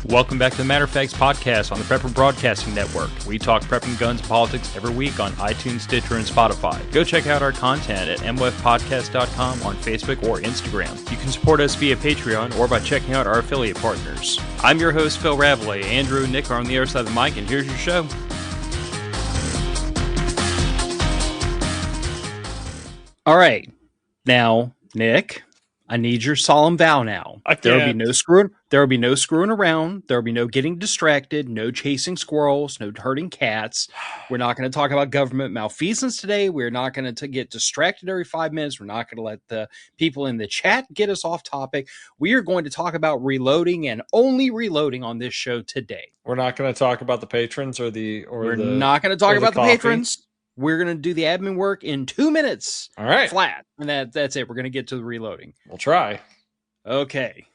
Welcome back to the Matter of Facts podcast on the Prepper Broadcasting Network. We talk prepping, guns, and politics every week on iTunes, Stitcher, and Spotify. Go check out our content at mwfpodcast.com on Facebook or Instagram. You can support us via Patreon or by checking out our affiliate partners. I'm your host, Phil Rabalais. Andrew and Nick are on the other side of the mic, and here's your show. All right. Now, Nick, I need your solemn vow now. There will be no screwing. There will be no screwing around. There will be no getting distracted. No chasing squirrels. No hurting cats. We're not going to talk about government malfeasance today. We're not going to get distracted every 5 minutes. We're not going to let the people in the chat get us off topic. We are going to talk about reloading and only reloading on this show today. We're not going to talk about the patrons We're not going to talk about the patrons. We're going to do the admin work in 2 minutes. All right. Flat. And that's it. We're going to get to the reloading. We'll try. Okay.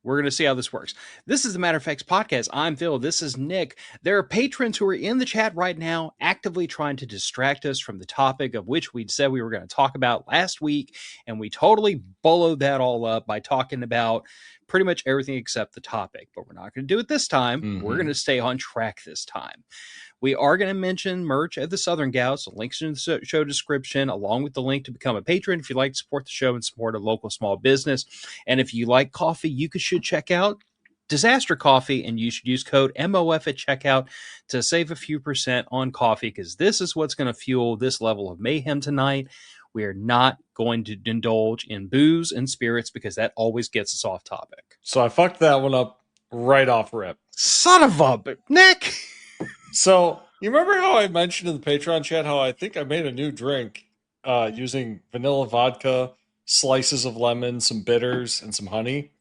We're going to see how this works. This is the Matter of Facts podcast. I'm Phil. This is Nick. There are patrons who are in the chat right now actively trying to distract us from the topic of which we'd said we were going to talk about last week. And we totally boloed that all up by talking about pretty much everything except the topic. But we're not going to do it this time. Mm-hmm. We're going to stay on track this time. We are going to mention merch at the Southern Gals. The link's in the show description, along with the link to become a patron if you'd like to support the show and support a local small business. And if you like coffee, you should check out Disaster Coffee, and you should use code MOF at checkout to save a few % on coffee, because this is what's going to fuel this level of mayhem tonight. We are not going to indulge in booze and spirits because that always gets us off topic. So I fucked that one up right off rip. Son of a... Nick! So, you remember how I mentioned in the Patreon chat how I think I made a new drink using vanilla vodka, slices of lemon, some bitters, and some honey?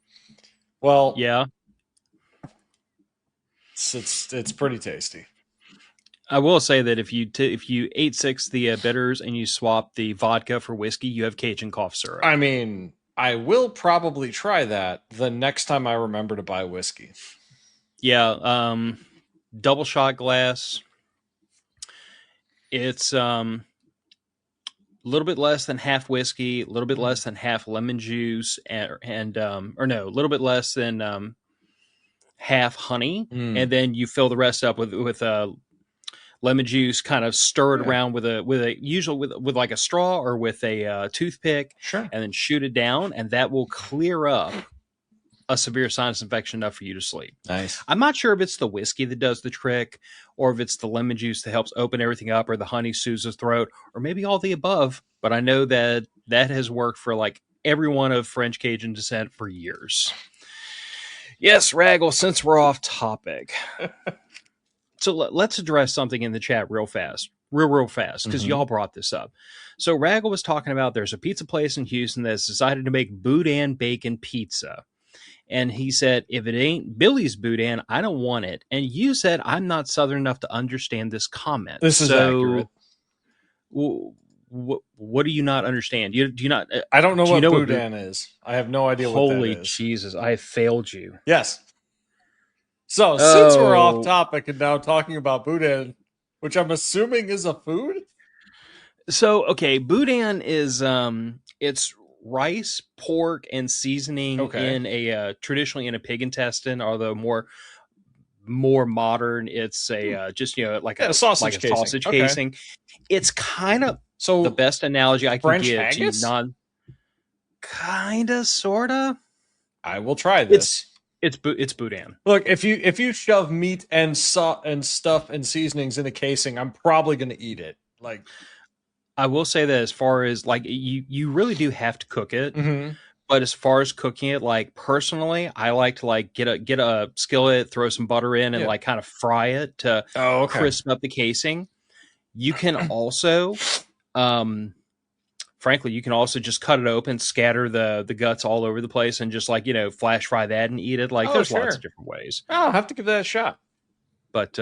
Well, yeah, it's pretty tasty. I will say that if you 8-6 the bitters and you swap the vodka for whiskey, you have Cajun cough syrup. I mean, I will probably try that the next time I remember to buy whiskey. Yeah, double shot glass. It's a little bit less than half whiskey, a little bit less than half lemon juice, a little bit less than half honey, and then you fill the rest up with lemon juice, kind of stirred around with like a straw or with a toothpick, sure, and then shoot it down, and that will clear up a severe sinus infection enough for you to sleep. Nice. I'm not sure if it's the whiskey that does the trick, or if it's the lemon juice that helps open everything up, or the honey soothes the throat, or maybe all the above. But I know that has worked for like everyone of French Cajun descent for years. Yes, Raggle, since we're off topic. So let's address something in the chat real fast, because y'all brought this up. So Raggle was talking about there's a pizza place in Houston that's decided to make boudin bacon pizza. And he said, if it ain't Billy's boudin, I don't want it. And you said, I'm not Southern enough to understand this comment. This is accurate. What do you not understand? Do you not? I don't know what boudin is. I have no idea what that is. Holy Jesus, I have failed you. Yes. So, since we're off topic and now talking about boudin, which I'm assuming is a food? So, okay, boudin is, it's rice, pork, and seasoning in a traditionally in a pig intestine, although more modern, it's a just like a sausage casing. It's kind of the best analogy I can French give haggis? to you. Kinda, sorta. I will try this. It's boudin. Look, if you shove meat and stuff and seasonings in a casing, I'm probably going to eat it. Like, I will say that as far as like you really do have to cook it, but as far as cooking it, like personally, I like to like get a skillet, throw some butter in, and like kind of fry it to crisp up the casing. You can also, frankly, you can also just cut it open, scatter the guts all over the place, and just like flash fry that and eat it. Like there's lots of different ways. I'll have to give that a shot. But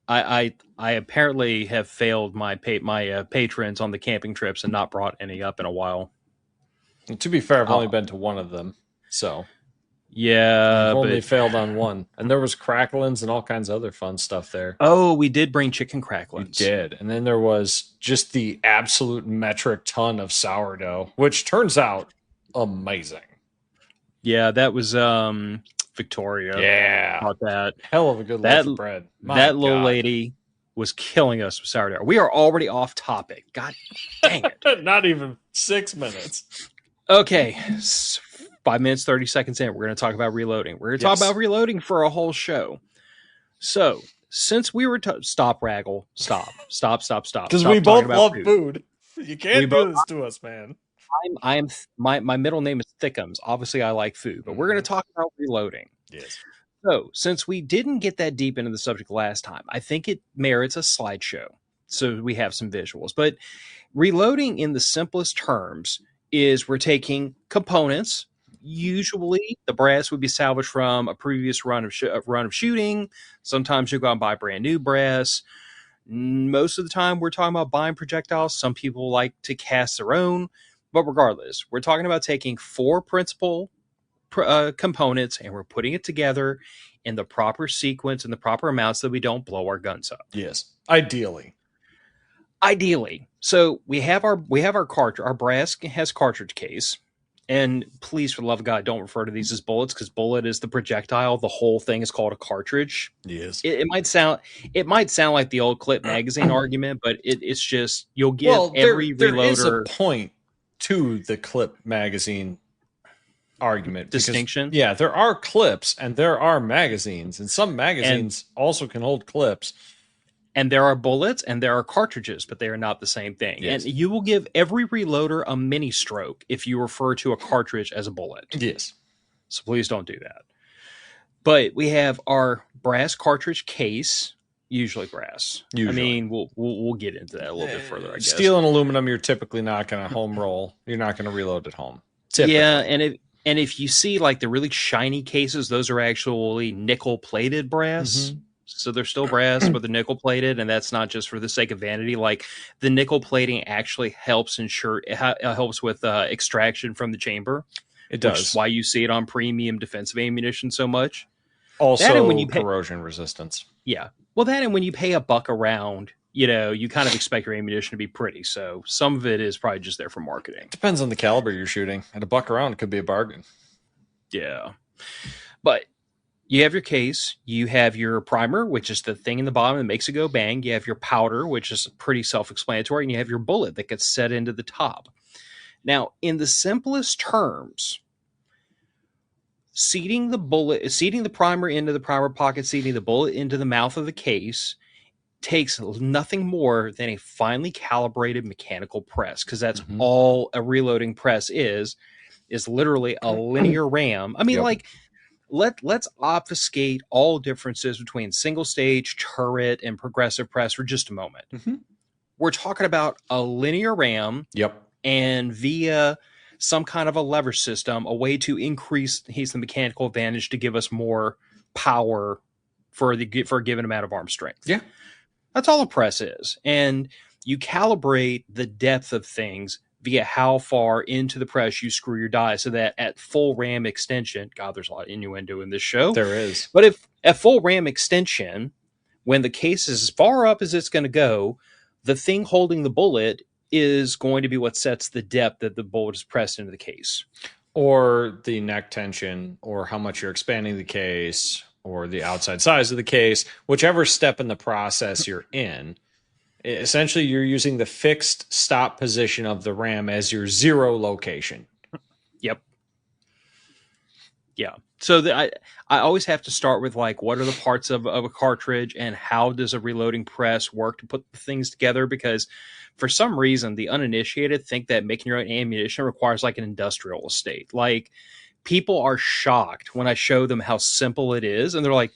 I apparently have failed my patrons on the camping trips and not brought any up in a while. And to be fair, I've only been to one of them, so yeah, I've only failed on one. And there was cracklins and all kinds of other fun stuff there. Oh, we did bring chicken cracklins. We did, and then there was just the absolute metric ton of sourdough, which turns out amazing. Yeah, that was Victoria. Yeah. About that. Hell of a good loaf of bread. That little lady was killing us with sourdough. We are already off topic. God dang it. Not even 6 minutes. Okay. 5 minutes, 30 seconds in. We're going to talk about reloading. We're going to talk about reloading for a whole show. So, since we were stop, Raggle. Stop. Because we both love food. You can't do this to us, man. My middle name is Thickums. Obviously, I like food, but we're going to talk about reloading. Yes. So, since we didn't get that deep into the subject last time, I think it merits a slideshow. So we have some visuals. But reloading in the simplest terms is we're taking components. Usually, the brass would be salvaged from a previous run of shooting. Sometimes you go out and buy brand new brass. Most of the time, we're talking about buying projectiles. Some people like to cast their own. But regardless, we're talking about taking 4 principal components and we're putting it together in the proper sequence and the proper amounts so that we don't blow our guns up. Yes, ideally. So we have our cartridge. Our brass has cartridge case. And please, for the love of God, don't refer to these as bullets, because bullet is the projectile. The whole thing is called a cartridge. Yes. It might sound like the old clip magazine argument, but it's just you'll get every reloader. There is a point to the clip magazine argument. Distinction? Because, there are clips and there are magazines, and some magazines also can hold clips. And there are bullets and there are cartridges, but they are not the same thing. Yes. And you will give every reloader a mini stroke if you refer to a cartridge as a bullet. Yes. So please don't do that. But we have our brass cartridge case, usually brass. I mean, we'll get into that a little bit further, I guess. Steel and aluminum, you're typically not going to home roll. You're not going to reload at home. Typically. Yeah, and if you see like the really shiny cases, those are actually nickel plated brass. Mm-hmm. So they're still brass, but they're nickel plated, and that's not just for the sake of vanity. Like the nickel plating actually helps helps with extraction from the chamber. It does. Which is why you see it on premium defensive ammunition so much. Also, when you corrosion resistance. Yeah. Well, that and when you pay $1 a round, you kind of expect your ammunition to be pretty. So some of it is probably just there for marketing. Depends on the caliber you're shooting. At $1 a round, it could be a bargain. Yeah. But you have your case, you have your primer, which is the thing in the bottom that makes it go bang. You have your powder, which is pretty self-explanatory, and you have your bullet that gets set into the top. Now, in the simplest terms, seating the primer into the primer pocket, seating the bullet into the mouth of the case takes nothing more than a finely calibrated mechanical press, because that's all a reloading press is literally a linear ram. I mean, Let's obfuscate all differences between single stage, turret, and progressive press for just a moment. Mm-hmm. We're talking about a linear ram, and via some kind of a lever system, a way to increase the mechanical advantage to give us more power for a given amount of arm strength. Yeah, that's all a press is, and you calibrate the depth of things via how far into the press you screw your die, so that at full ram extension, God, there's a lot of innuendo in this show. There is. But if at full ram extension, when the case is as far up as it's going to go, the thing holding the bullet is going to be what sets the depth that the bullet is pressed into the case. Or the neck tension, or how much you're expanding the case, or the outside size of the case, whichever step in the process you're in. Essentially, you're using the fixed stop position of the ram as your zero location. Yep. Yeah. So I always have to start with, like, what are the parts of a cartridge and how does a reloading press work to put the things together? Because for some reason, the uninitiated think that making your own ammunition requires like an industrial estate. Like, people are shocked when I show them how simple it is. And they're like,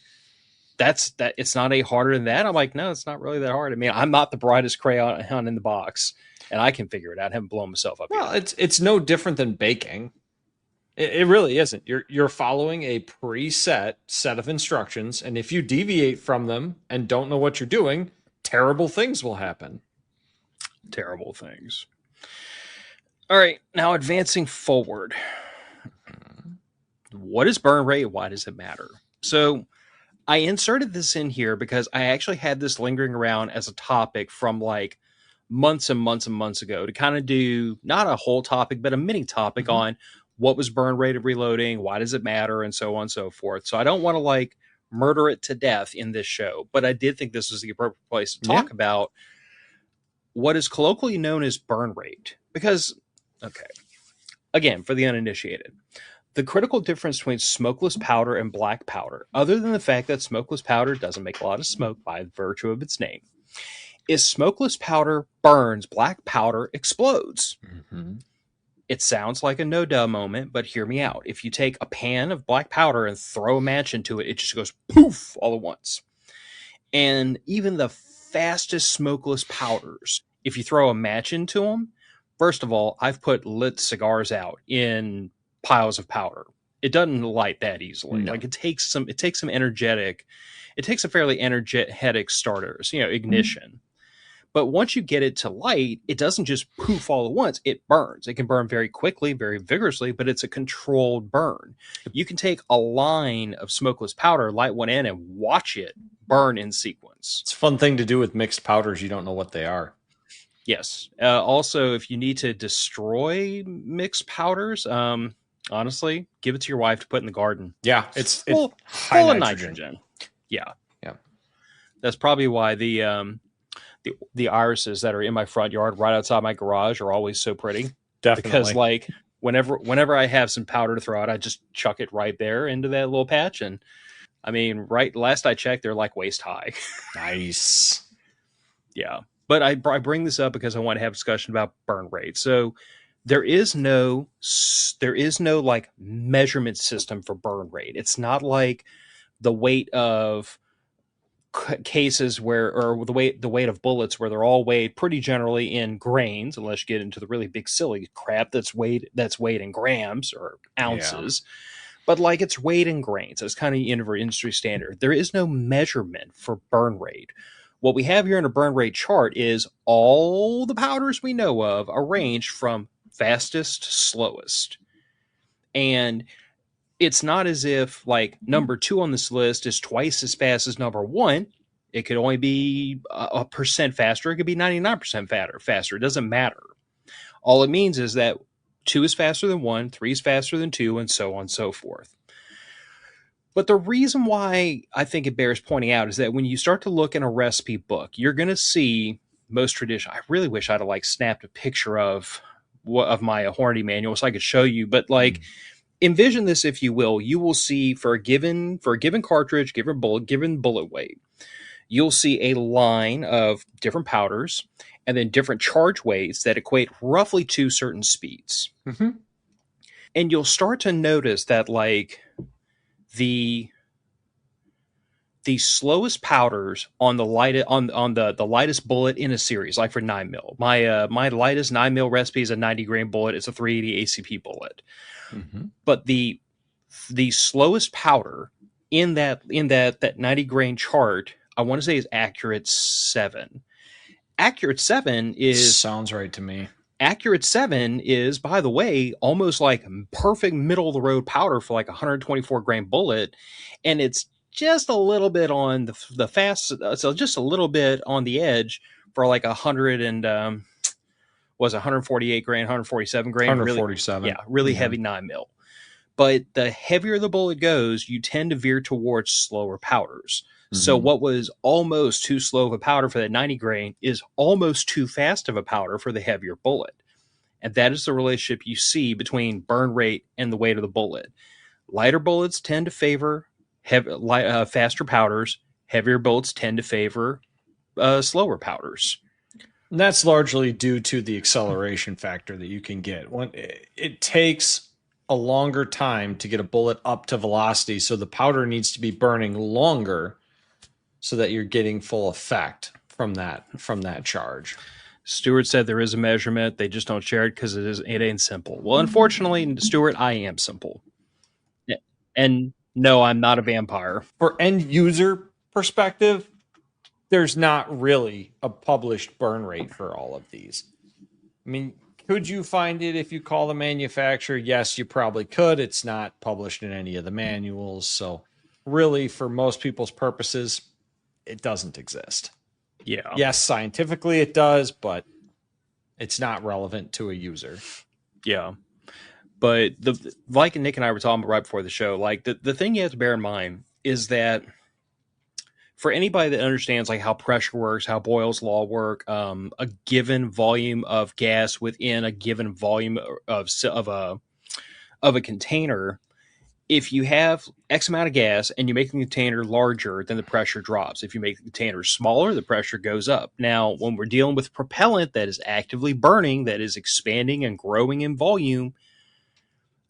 it's not any harder than that. I'm like, no, it's not really that hard. I mean, I'm not the brightest crayon in the box, and I can figure it out. I haven't blown myself up yet. It's no different than baking. It really isn't. You're following a preset set of instructions, and if you deviate from them and don't know what you're doing, terrible things will happen. Terrible things. All right, now advancing forward. What is burn rate? Why does it matter? So I inserted this in here because I actually had this lingering around as a topic from like months and months and months ago to kind of do not a whole topic, but a mini topic on what was burn rate of reloading, why does it matter, and so on and so forth. So I don't want to like murder it to death in this show, but I did think this was the appropriate place to talk about what is colloquially known as burn rate. Because, okay, again, for the uninitiated, the critical difference between smokeless powder and black powder, other than the fact that smokeless powder doesn't make a lot of smoke by virtue of its name, is smokeless powder burns, black powder explodes. Mm-hmm. It sounds like a no-duh moment, but hear me out. If you take a pan of black powder and throw a match into it, it just goes poof all at once. And even the fastest smokeless powders, if you throw a match into them, first of all, I've put lit cigars out in piles of powder. It doesn't light that easily. No. Like it takes some energetic, it takes a fairly energetic starters, ignition. But once you get it to light, it doesn't just poof all at once. It burns. It can burn very quickly, very vigorously, but it's a controlled burn. You can take a line of smokeless powder, light one in, and watch it burn in sequence. It's a fun thing to do with mixed powders. You don't know what they are. Yes. Also, if you need to destroy mixed powders, honestly, give it to your wife to put in the garden. Yeah, it's full of nitrogen. Yeah. That's probably why the irises that are in my front yard right outside my garage are always so pretty. Definitely. Because like whenever I have some powder to throw out, I just chuck it right there into that little patch. And I mean, last I checked, they're like waist high. Nice. Yeah. But I bring this up because I want to have a discussion about burn rate. So there is no like measurement system for burn rate. It's not like the weight of cases or the weight of bullets where they're all weighed pretty generally in grains, unless you get into the really big silly crap that's weighed in grams or ounces. Yeah. But like it's weighed in grains. It's kind of industry standard. There is no measurement for burn rate. What we have here in a burn rate chart is all the powders we know of arranged from fastest to slowest. And it's not as if like number 2 on this list is twice as fast as number 1. It could only be a percent faster. It could be 99% faster. It doesn't matter. All it means is that 2 is faster than 1, 3 is faster than 2, and so on and so forth. But the reason why I think it bears pointing out is that when you start to look in a recipe book, you're going to see most traditional. I really wish I'd have like snapped a picture of my Hornady manual so I could show you. But like, envision this, if you will. You will see for a given cartridge, given bullet weight, you'll see a line of different powders and then different charge weights that equate roughly to certain speeds. Mm-hmm. And you'll start to notice that like the slowest powders on the lightest bullet in a series, like for 9mm. My lightest 9mm recipe is a 90-grain bullet. It's a 380 ACP bullet. Mm-hmm. But the slowest powder in that 90-grain chart, I want to say, is Accurate 7. Accurate 7 is... Sounds right to me. Accurate 7 is, by the way, almost like perfect middle-of-the-road powder for like a 124-grain bullet, and it's just a little bit on the fast... So just a little bit on the edge for like 148 grain, 147 grain? 147. Really, yeah, really heavy 9mm. But the heavier the bullet goes, you tend to veer towards slower powders. Mm-hmm. So what was almost too slow of a powder for that 90 grain is almost too fast of a powder for the heavier bullet. And that is the relationship you see between burn rate and the weight of the bullet. Lighter bullets tend to favor faster powders. Heavier bullets tend to favor slower powders. And that's largely due to the acceleration factor that you can get. It takes a longer time to get a bullet up to velocity, so the powder needs to be burning longer so that you're getting full effect from that charge. Stuart said there is a measurement. They just don't share it because it ain't simple. Well, unfortunately, Stuart, I am simple. And no, I'm not a vampire. For end user perspective, there's not really a published burn rate for all of these. I mean, could you find it if you call the manufacturer? Yes, you probably could. It's not published in any of the manuals. So really, for most people's purposes, it doesn't exist. Yeah. Yes, scientifically it does, but it's not relevant to a user. Yeah. But like Nick and I were talking about right before the show, like the thing you have to bear in mind is that for anybody that understands like how pressure works, how Boyle's law work, a given volume of gas within a given volume of a container, if you have X amount of gas and you make the container larger, then the pressure drops. If you make the container smaller, the pressure goes up. Now, when we're dealing with propellant that is actively burning, that is expanding and growing in volume,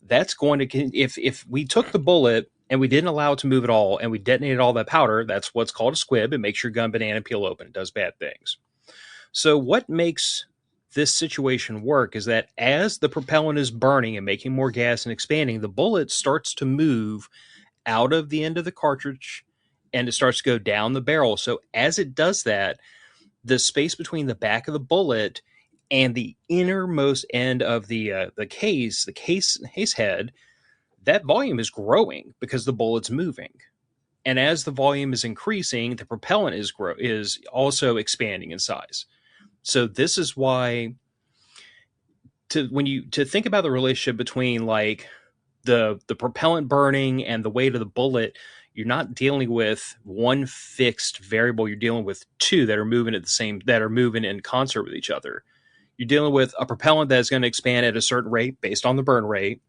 that's going to, if we took the bullet and we didn't allow it to move at all and we detonated all that powder, that's what's called a squib. It makes your gun banana peel open. It does bad things. So what makes this situation work is that as the propellant is burning and making more gas and expanding, the bullet starts to move out of the end of the cartridge and it starts to go down the barrel. So as it does that, the space between the back of the bullet and the innermost end of the case head, that volume is growing because the bullet's moving. And as the volume is increasing, the propellant is also expanding in size. So this is why to think about the relationship between like the propellant burning and the weight of the bullet, you're not dealing with one fixed variable. You're dealing with two that are moving in concert with each other. You're dealing with a propellant that's going to expand at a certain rate based on the burn rate,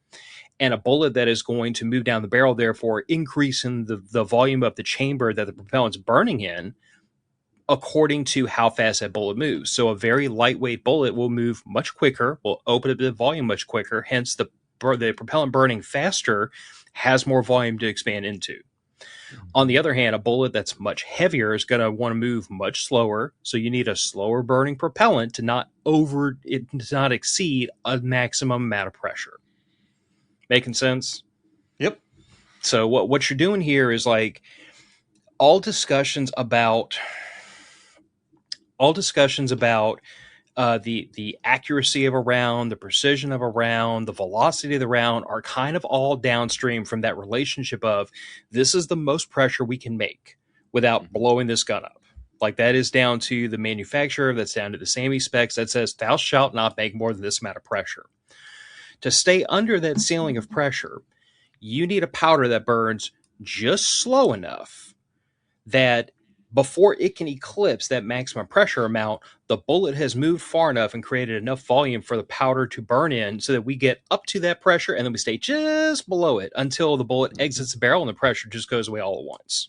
and a bullet that is going to move down the barrel, therefore increasing the volume of the chamber that the propellant's burning in according to how fast that bullet moves. So a very lightweight bullet will move much quicker, will open up the volume much quicker, hence the propellant burning faster has more volume to expand into. On the other hand, a bullet that's much heavier is going to want to move much slower. So you need a slower burning propellant to not exceed a maximum amount of pressure. Making sense? Yep. So what you're doing here is like all discussions about the accuracy of a round, the precision of a round, the velocity of the round are kind of all downstream from that relationship of this is the most pressure we can make without blowing this gun up. Like that is down to the manufacturer, that's down to the SAMI specs that says thou shalt not make more than this amount of pressure. To stay under that ceiling of pressure, you need a powder that burns just slow enough that before it can eclipse that maximum pressure amount, the bullet has moved far enough and created enough volume for the powder to burn in so that we get up to that pressure and then we stay just below it until the bullet exits the barrel and the pressure just goes away all at once.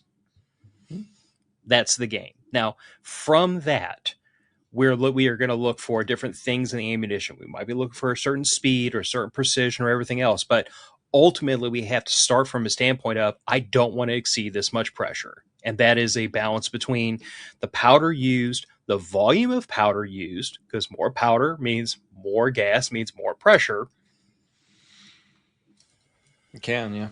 That's the game. Now, from that, we are going to look for different things in the ammunition. We might be looking for a certain speed or a certain precision or everything else, but ultimately we have to start from a standpoint of, I don't want to exceed this much pressure. And that is a balance between the powder used, the volume of powder used, because more powder means more gas, means more pressure. You can, yeah.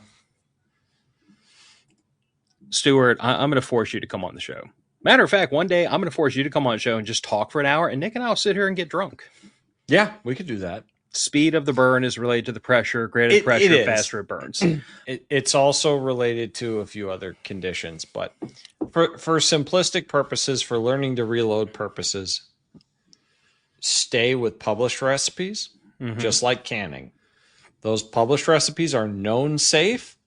Stuart, I'm going to force you to come on the show. Matter of fact, one day I'm going to force you to come on the show and just talk for an hour, and Nick and I'll sit here and get drunk. Yeah, we could do that. Speed of the burn is related to the pressure. Greater the pressure, faster it burns. It's also related to a few other conditions, but for simplistic purposes, for learning to reload purposes, stay with published recipes, just like canning. Those published recipes are known safe.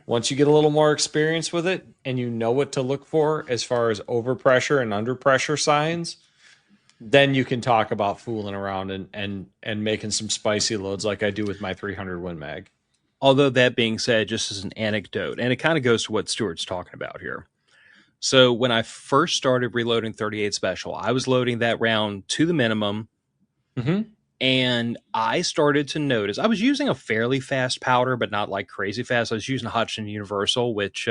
Once you get a little more experience with it and you know what to look for as far as overpressure and underpressure signs, then you can talk about fooling around and making some spicy loads like I do with my 300 Win Mag. Although that being said, just as an anecdote, and it kind of goes to what Stuart's talking about here. So when I first started reloading 38 Special, I was loading that round to the minimum. And I started to notice I was using a fairly fast powder, but not like crazy fast. I was using a Hutchinson Universal, which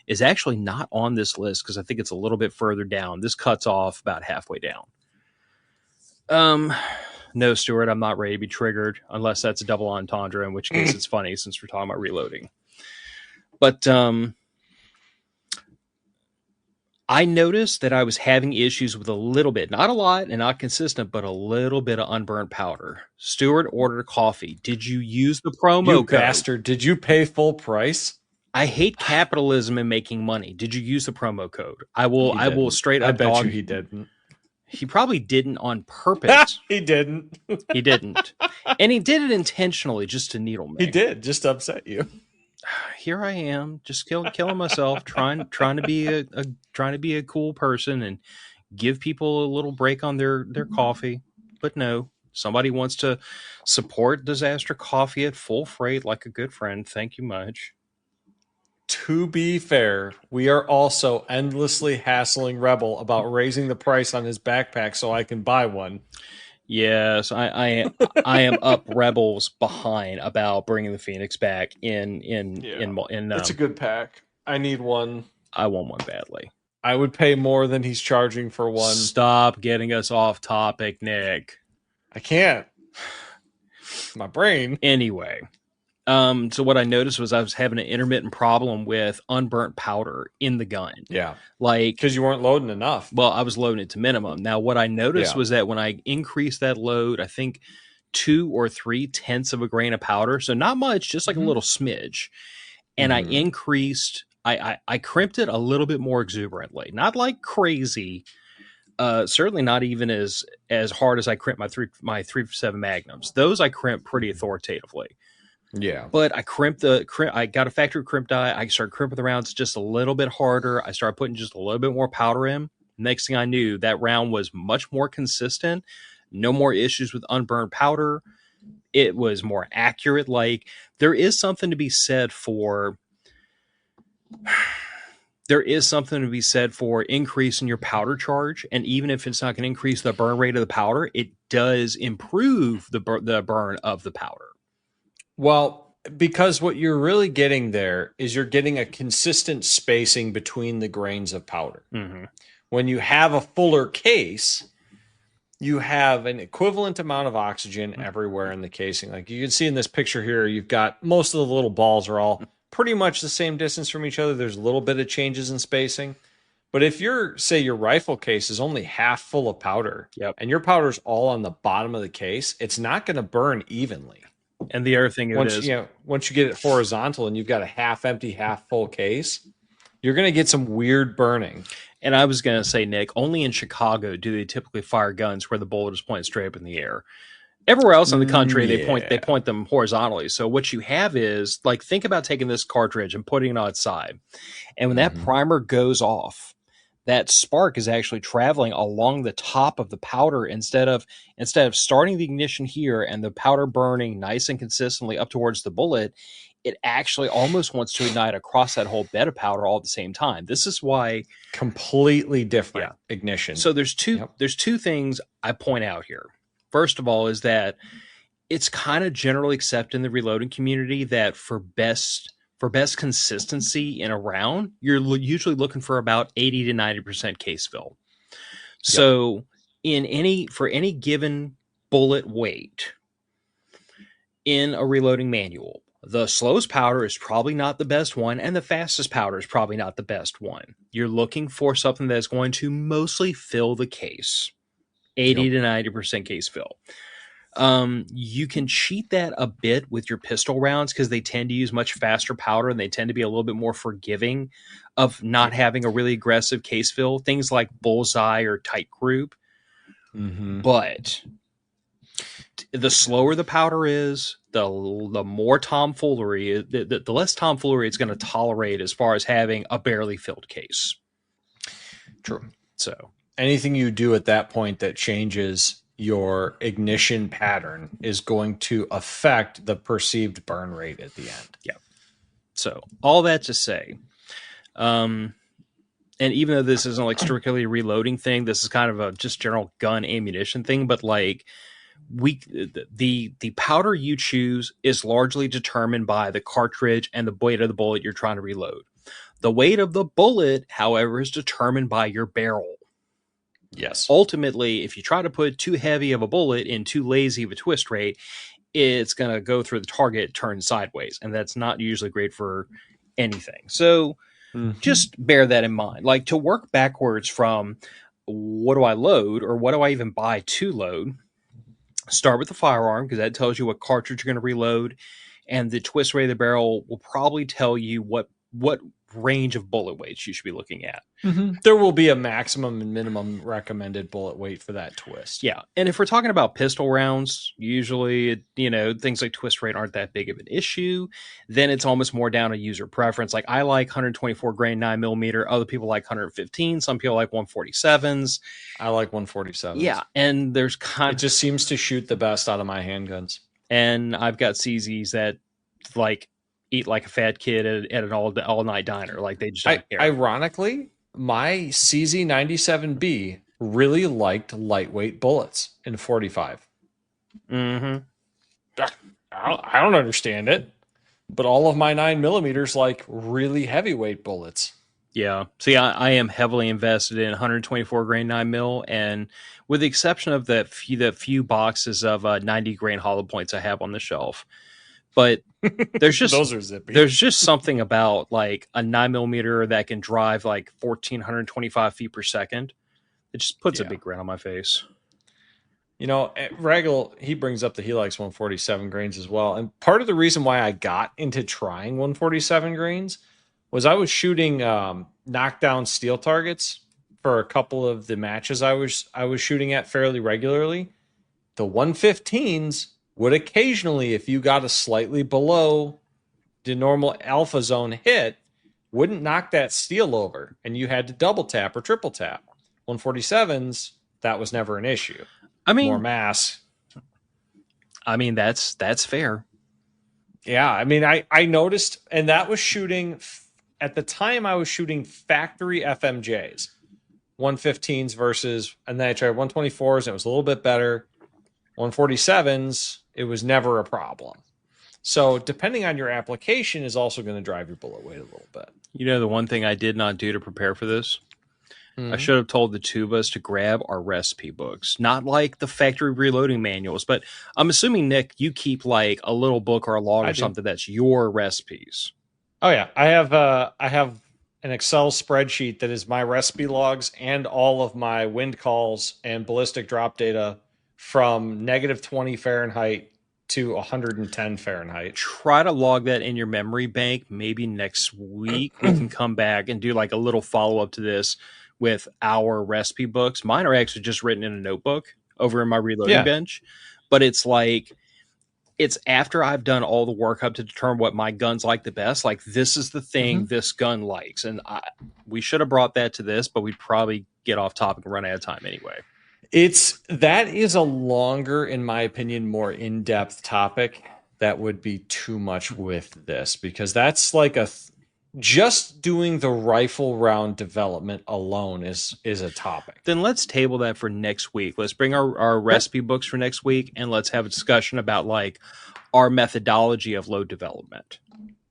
is actually not on this list because I think it's a little bit further down. This cuts off about halfway down. No, Stuart, I'm not ready to be triggered unless that's a double entendre, in which case it's funny since we're talking about reloading. But I noticed that I was having issues with a little bit, not a lot and not consistent, but a little bit of unburned powder. Stuart ordered coffee. Did you use the promo code? Bastard. Did you pay full price? I hate capitalism and making money. Did you use the promo code? I will straight up. I bet you he didn't. He probably didn't on purpose. He didn't. He didn't. And he did it intentionally just to needle me. He did, just to upset you. Here I am, just killing myself, trying to be a cool person and give people a little break on their coffee. But no, somebody wants to support Disaster Coffee at full freight like a good friend. Thank you much. To be fair, we are also endlessly hassling Rebel about raising the price on his backpack so I can buy one. Yes, I am up Rebels behind about bringing the Phoenix back in. It's a good pack. I need one. I want one badly. I would pay more than he's charging for one. Stop getting us off topic, Nick. I can't. My brain. Anyway. So what I noticed was I was having an intermittent problem with unburnt powder in the gun. Yeah. Like, because you weren't loading enough. Well, I was loading it to minimum. Now, what I noticed was that when I increased that load, I think 2 or 3/10 of a grain of powder. So not much, just like a little smidge. And I increased, I crimped it a little bit more exuberantly, not like crazy. Certainly not even as hard as I crimped my 357 Magnums. Those I crimped pretty authoritatively. Yeah. But I I got a factory crimp die. I started crimping the rounds just a little bit harder. I started putting just a little bit more powder in. Next thing I knew, that round was much more consistent. No more issues with unburned powder. It was more accurate. Like, there is something to be said for increasing your powder charge. And even if it's not going to increase the burn rate of the powder, it does improve the burn of the powder. Well, because what you're really getting there is you're getting a consistent spacing between the grains of powder. Mm-hmm. When you have a fuller case, you have an equivalent amount of oxygen everywhere in the casing. Like you can see in this picture here, you've got most of the little balls are all pretty much the same distance from each other. There's a little bit of changes in spacing. But if your rifle case is only half full of powder, and your powder's all on the bottom of the case, it's not going to burn evenly. And the other thing once you get it horizontal and you've got a half empty, half full case, you're going to get some weird burning. And I was going to say, Nick, only in Chicago do they typically fire guns where the bullet is pointed straight up in the air. Everywhere else in the country, they point them horizontally. So what you have is, like, think about taking this cartridge and putting it on its side. And when that primer goes off, that spark is actually traveling along the top of the powder instead of starting the ignition here and the powder burning nice and consistently up towards the bullet. It actually almost wants to ignite across that whole bed of powder all at the same time. This is why completely different ignition. So there's two things I point out here. First of all is that it's kind of generally accepted in the reloading community that for best consistency in a round, you're usually looking for about 80 to 90% case fill. So for any given bullet weight in a reloading manual, the slowest powder is probably not the best one, and the fastest powder is probably not the best one. You're looking for something that's going to mostly fill the case, 80 to 90% case fill. You can cheat that a bit with your pistol rounds because they tend to use much faster powder and they tend to be a little bit more forgiving of not having a really aggressive case fill. Things like bullseye or tight group. But the slower the powder is, the more tomfoolery, the less tomfoolery it's going to tolerate as far as having a barely filled case. True. So anything you do at that point that changes your ignition pattern is going to affect the perceived burn rate at the end. Yeah. So all that to say, and even though this isn't like strictly a reloading thing, this is kind of a just general gun ammunition thing, but like the powder you choose is largely determined by the cartridge and the weight of the bullet you're trying to reload. The weight of the bullet, however, is determined by your barrel. Yes. Ultimately, if you try to put too heavy of a bullet in too lazy of a twist rate, it's going to go through the target, turn sideways, and that's not usually great for anything. So just bear that in mind. Like, to work backwards from what do I load or what do I even buy to load, start with the firearm because that tells you what cartridge you're going to reload, and the twist rate of the barrel will probably tell you what range of bullet weights you should be looking at. There will be a maximum and minimum recommended bullet weight for that twist. Yeah. And if we're talking about pistol rounds, usually, things like twist rate aren't that big of an issue. Then it's almost more down to user preference. Like I like 124 grain 9mm. Other people like 115. Some people like 147s. I like 147s. Yeah. And there's it just seems to shoot the best out of my handguns. And I've got CZs that like eat like a fat kid at an all night diner. Like they just don't care. Ironically, my CZ97B really liked lightweight bullets in 45. Mm-hmm. I don't understand it, but all of my 9mm like really heavyweight bullets. Yeah. See, I am heavily invested in 124 grain 9mm, and with the exception of the few boxes of 90 grain hollow points I have on the shelf. But there's just those are zippy. There's just something about like a 9mm that can drive like 1,425 feet per second. It just puts a big grin on my face. Ragel, he brings up that he likes 147 grains as well. And part of the reason why I got into trying 147 grains was I was shooting knockdown steel targets for a couple of the matches I was shooting at fairly regularly. The 115s would occasionally, if you got a slightly below the normal alpha zone hit, wouldn't knock that steel over, and you had to double tap or triple tap. 147s, that was never an issue. I mean, more mass. I mean, that's fair. Yeah, I mean, I noticed, and that was shooting, at the time I was shooting factory FMJs, 115s versus, and then I tried 124s, and it was a little bit better. 147s, it was never a problem. So depending on your application is also going to drive your bullet weight a little bit. The one thing I did not do to prepare for this, I should have told the two of us to grab our recipe books, not like the factory reloading manuals, but I'm assuming, Nick, you keep like a little book or a log or something that's your recipes. Oh yeah, I have an Excel spreadsheet that is my recipe logs and all of my wind calls and ballistic drop data from -20 Fahrenheit to 110 Fahrenheit. Try to log that in your memory bank. Maybe next week we can come back and do like a little follow-up to this with our recipe books. Mine are actually just written in a notebook over in my reloading bench, but it's like, it's after I've done all the work up to determine what my guns like the best. Like, this is the thing this gun likes. And we should have brought that to this, but we'd probably get off topic and run out of time anyway. That is a longer, in my opinion, more in-depth topic that would be too much with this, because that's like just doing the rifle round development alone is a topic. Then let's table that for next week. Let's bring our recipe books for next week, and let's have a discussion about like our methodology of load development.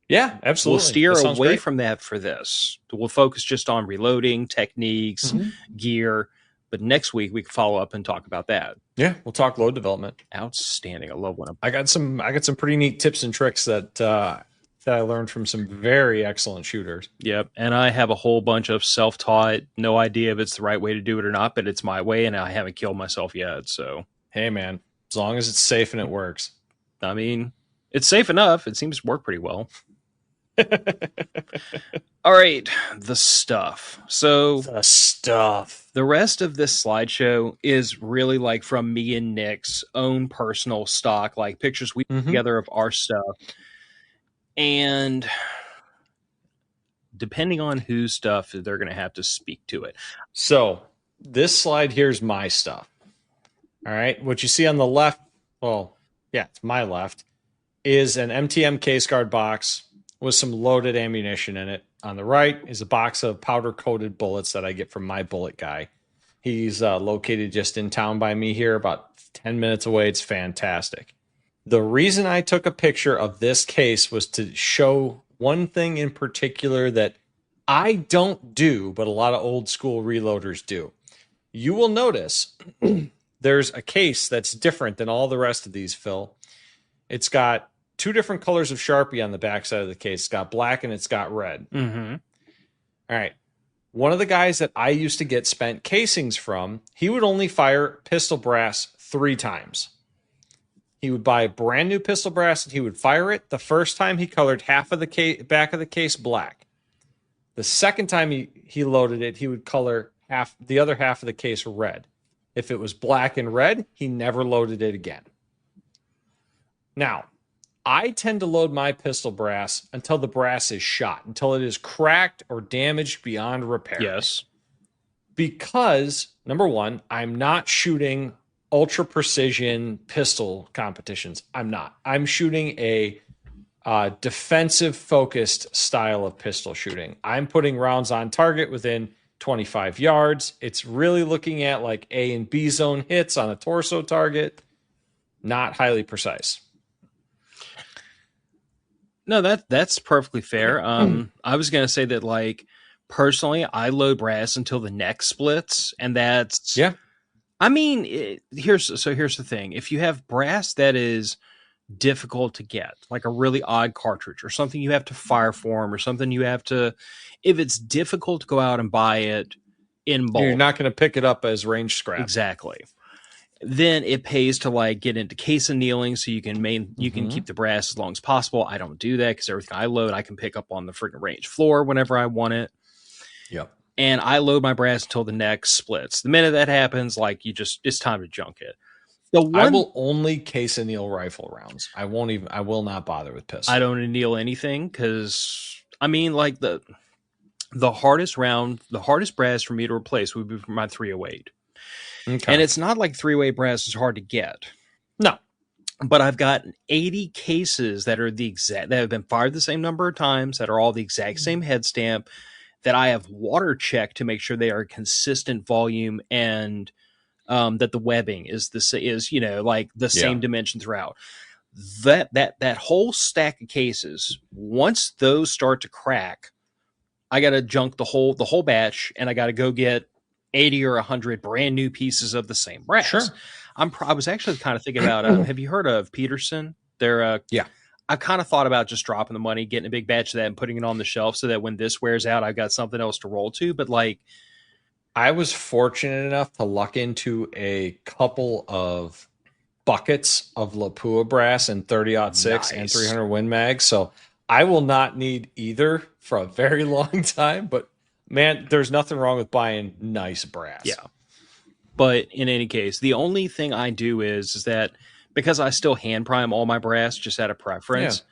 Yeah, absolutely. We'll steer away from that for this. We'll focus just on reloading, techniques, gear. But next week we can follow up and talk about that. Yeah, we'll talk load development. Outstanding. I love one. I got some pretty neat tips and tricks that I learned from some very excellent shooters. Yep. And I have a whole bunch of self-taught, no idea if it's the right way to do it or not, but it's my way and I haven't killed myself yet. So, hey man, as long as it's safe and it works. I mean, it's safe enough. It seems to work pretty well. All right, the stuff. So the rest of this slideshow is really like from me and Nick's own personal stock, like pictures we put together of our stuff. And depending on whose stuff, they're going to have to speak to it. So this slide here is my stuff. All right. What you see on the left, well, yeah, it's my left, is an MTM case guard box with some loaded ammunition in it. On the right is a box of powder-coated bullets that I get from my bullet guy. He's located just in town by me here, about 10 minutes away. It's fantastic. The reason I took a picture of this case was to show one thing in particular that I don't do, but a lot of old school reloaders do. You will notice there's a case that's different than all the rest of these, Phil. It's got two different colors of Sharpie on the backside of the case. It's got black and it's got red. All right. One of the guys that I used to get spent casings from, he would only fire pistol brass 3 times. He would buy brand new pistol brass and he would fire it. The first time he colored half of the back of the case black. The second time he loaded it, he would color the other half of the case red. If it was black and red, he never loaded it again. Now, I tend to load my pistol brass until the brass is shot, until it is cracked or damaged beyond repair. Yes. Because, number one, I'm not shooting ultra precision pistol competitions. I'm not. I'm shooting a defensive focused style of pistol shooting. I'm putting rounds on target within 25 yards. It's really looking at like A and B zone hits on a torso target, not highly precise. No, that's perfectly fair. I was gonna say that, like, personally, I load brass until the neck splits, and that's I mean, here's the thing: if you have brass that is difficult to get, like a really odd cartridge or something you have to fire form or something you have to, if it's difficult to go out and buy it in bulk, you're not going to pick it up as range scrap. Exactly. Then it pays to like get into case annealing so you can can keep the brass as long as possible. I don't do that because everything I load, I can pick up on the freaking range floor whenever I want it. Yep. And I load my brass until the neck splits. The minute that happens, like it's time to junk it. I will only case anneal rifle rounds. I will not bother with pistol. I don't anneal anything because, I mean, like the hardest brass for me to replace would be for my 308. Okay. And it's not like 308 brass is hard to get. No. But I've got 80 cases that are that have been fired the same number of times, that are all the exact same head stamp, that I have water checked to make sure they are consistent volume and that the webbing is the same dimension throughout. That whole stack of cases, once those start to crack, I got to junk the whole batch, and I got to go get 80 or 100 brand new pieces of the same brass. Sure. I was actually kind of thinking about, have you heard of Peterson? They're, I've kind of thought about just dropping the money, getting a big batch of that and putting it on the shelf so that when this wears out, I've got something else to roll to. But like, I was fortunate enough to luck into a couple of buckets of Lapua brass and 30-06 and 300 Win Mag. So I will not need either for a very long time, but man, there's nothing wrong with buying nice brass. Yeah. But in any case, the only thing I do is that because I still hand prime all my brass just out of preference,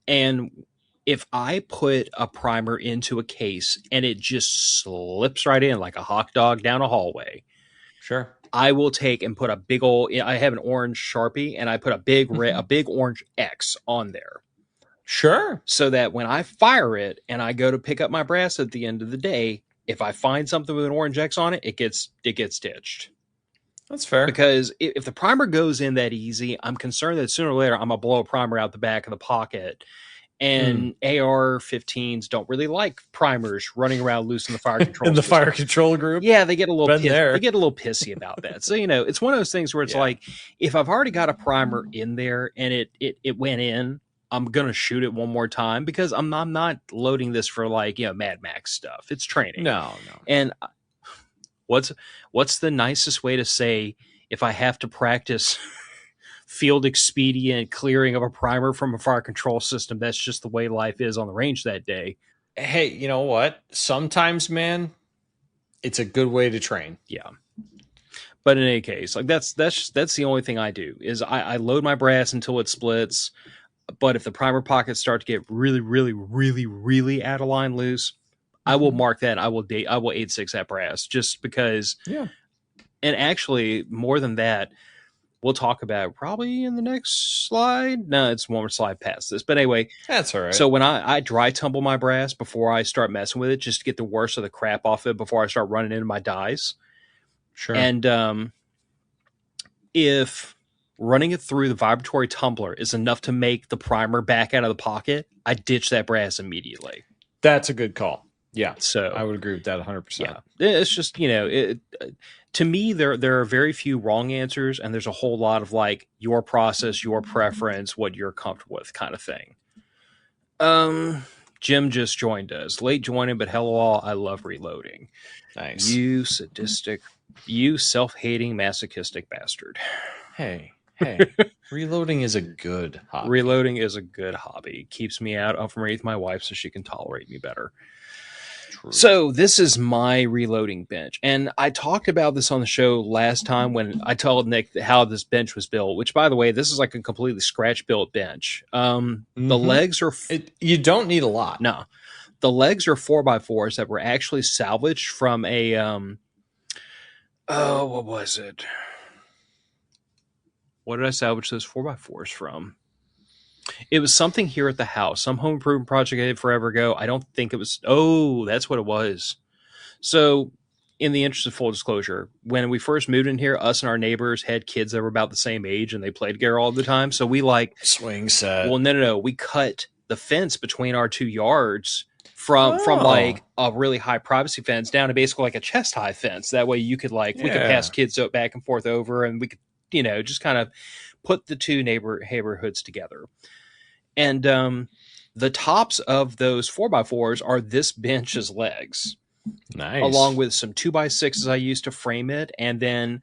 and if I put a primer into a case and it just slips right in like a hot dog down a hallway, sure, I will take and put a big old, I have an orange Sharpie and I put a big orange X on there. Sure. So that when I fire it and I go to pick up my brass at the end of the day, if I find something with an orange X on it, it gets ditched. That's fair. Because if the primer goes in that easy, I'm concerned that sooner or later I'm going to blow a primer out the back of the pocket. And AR-15s don't really like primers running around loose in the fire control in the fire control group. Yeah, they get a little pissy about that. So, it's one of those things where it's like, if I've already got a primer in there and it went in, I'm going to shoot it one more time because I'm not loading this for like, Mad Max stuff. It's training. No. And what's the nicest way to say, if I have to practice field expedient clearing of a primer from a fire control system, that's just the way life is on the range that day. Hey, you know what? Sometimes, man, it's a good way to train. Yeah. But in any case, like that's the only thing I do is I load my brass until it splits. But if the primer pockets start to get really, really, really, really out of line loose, I will mark that. I will 8.6 that brass just because. Yeah. And actually, more than that, we'll talk about probably in the next slide. No, it's one more slide past this. But anyway, that's all right. So when I dry tumble my brass before I start messing with it, just to get the worst of the crap off it before I start running into my dies. Sure. And if running it through the vibratory tumbler is enough to make the primer back out of the pocket, I ditch that brass immediately. That's a good call. Yeah. So I would agree with that 100%. Yeah. It's just, to me, there are very few wrong answers, and there's a whole lot of like your process, your preference, what you're comfortable with kind of thing. Jim just joined us. Late joining, but hello all. I love reloading. Nice. You sadistic, you self-hating masochistic bastard. Hey, reloading is a good hobby. Reloading is a good hobby. Keeps me out of underneath my wife so she can tolerate me better. So this is my reloading bench, and I talked about this on the show last time when I told Nick how this bench was built. Which, by the way, this is like a completely scratch built bench. The legs are you don't need a lot. No, the legs are 4x4s that were actually salvaged from a what was it? What did I salvage those 4x4s from? It was something here at the house, some home improvement project I did forever ago. I don't think it was. Oh, that's what it was. So, in the interest of full disclosure, when we first moved in here, us and our neighbors had kids that were about the same age, and they played together all the time. So we swing set. Well, no. We cut the fence between our 2 yards from like a really high privacy fence down to basically like a chest high fence. That way, you could we could pass kids back and forth over, and we could just kind of put the two neighborhoods together. And the tops of those 4x4s are this bench's legs. Nice. Along with some 2x6s I used to frame it. And then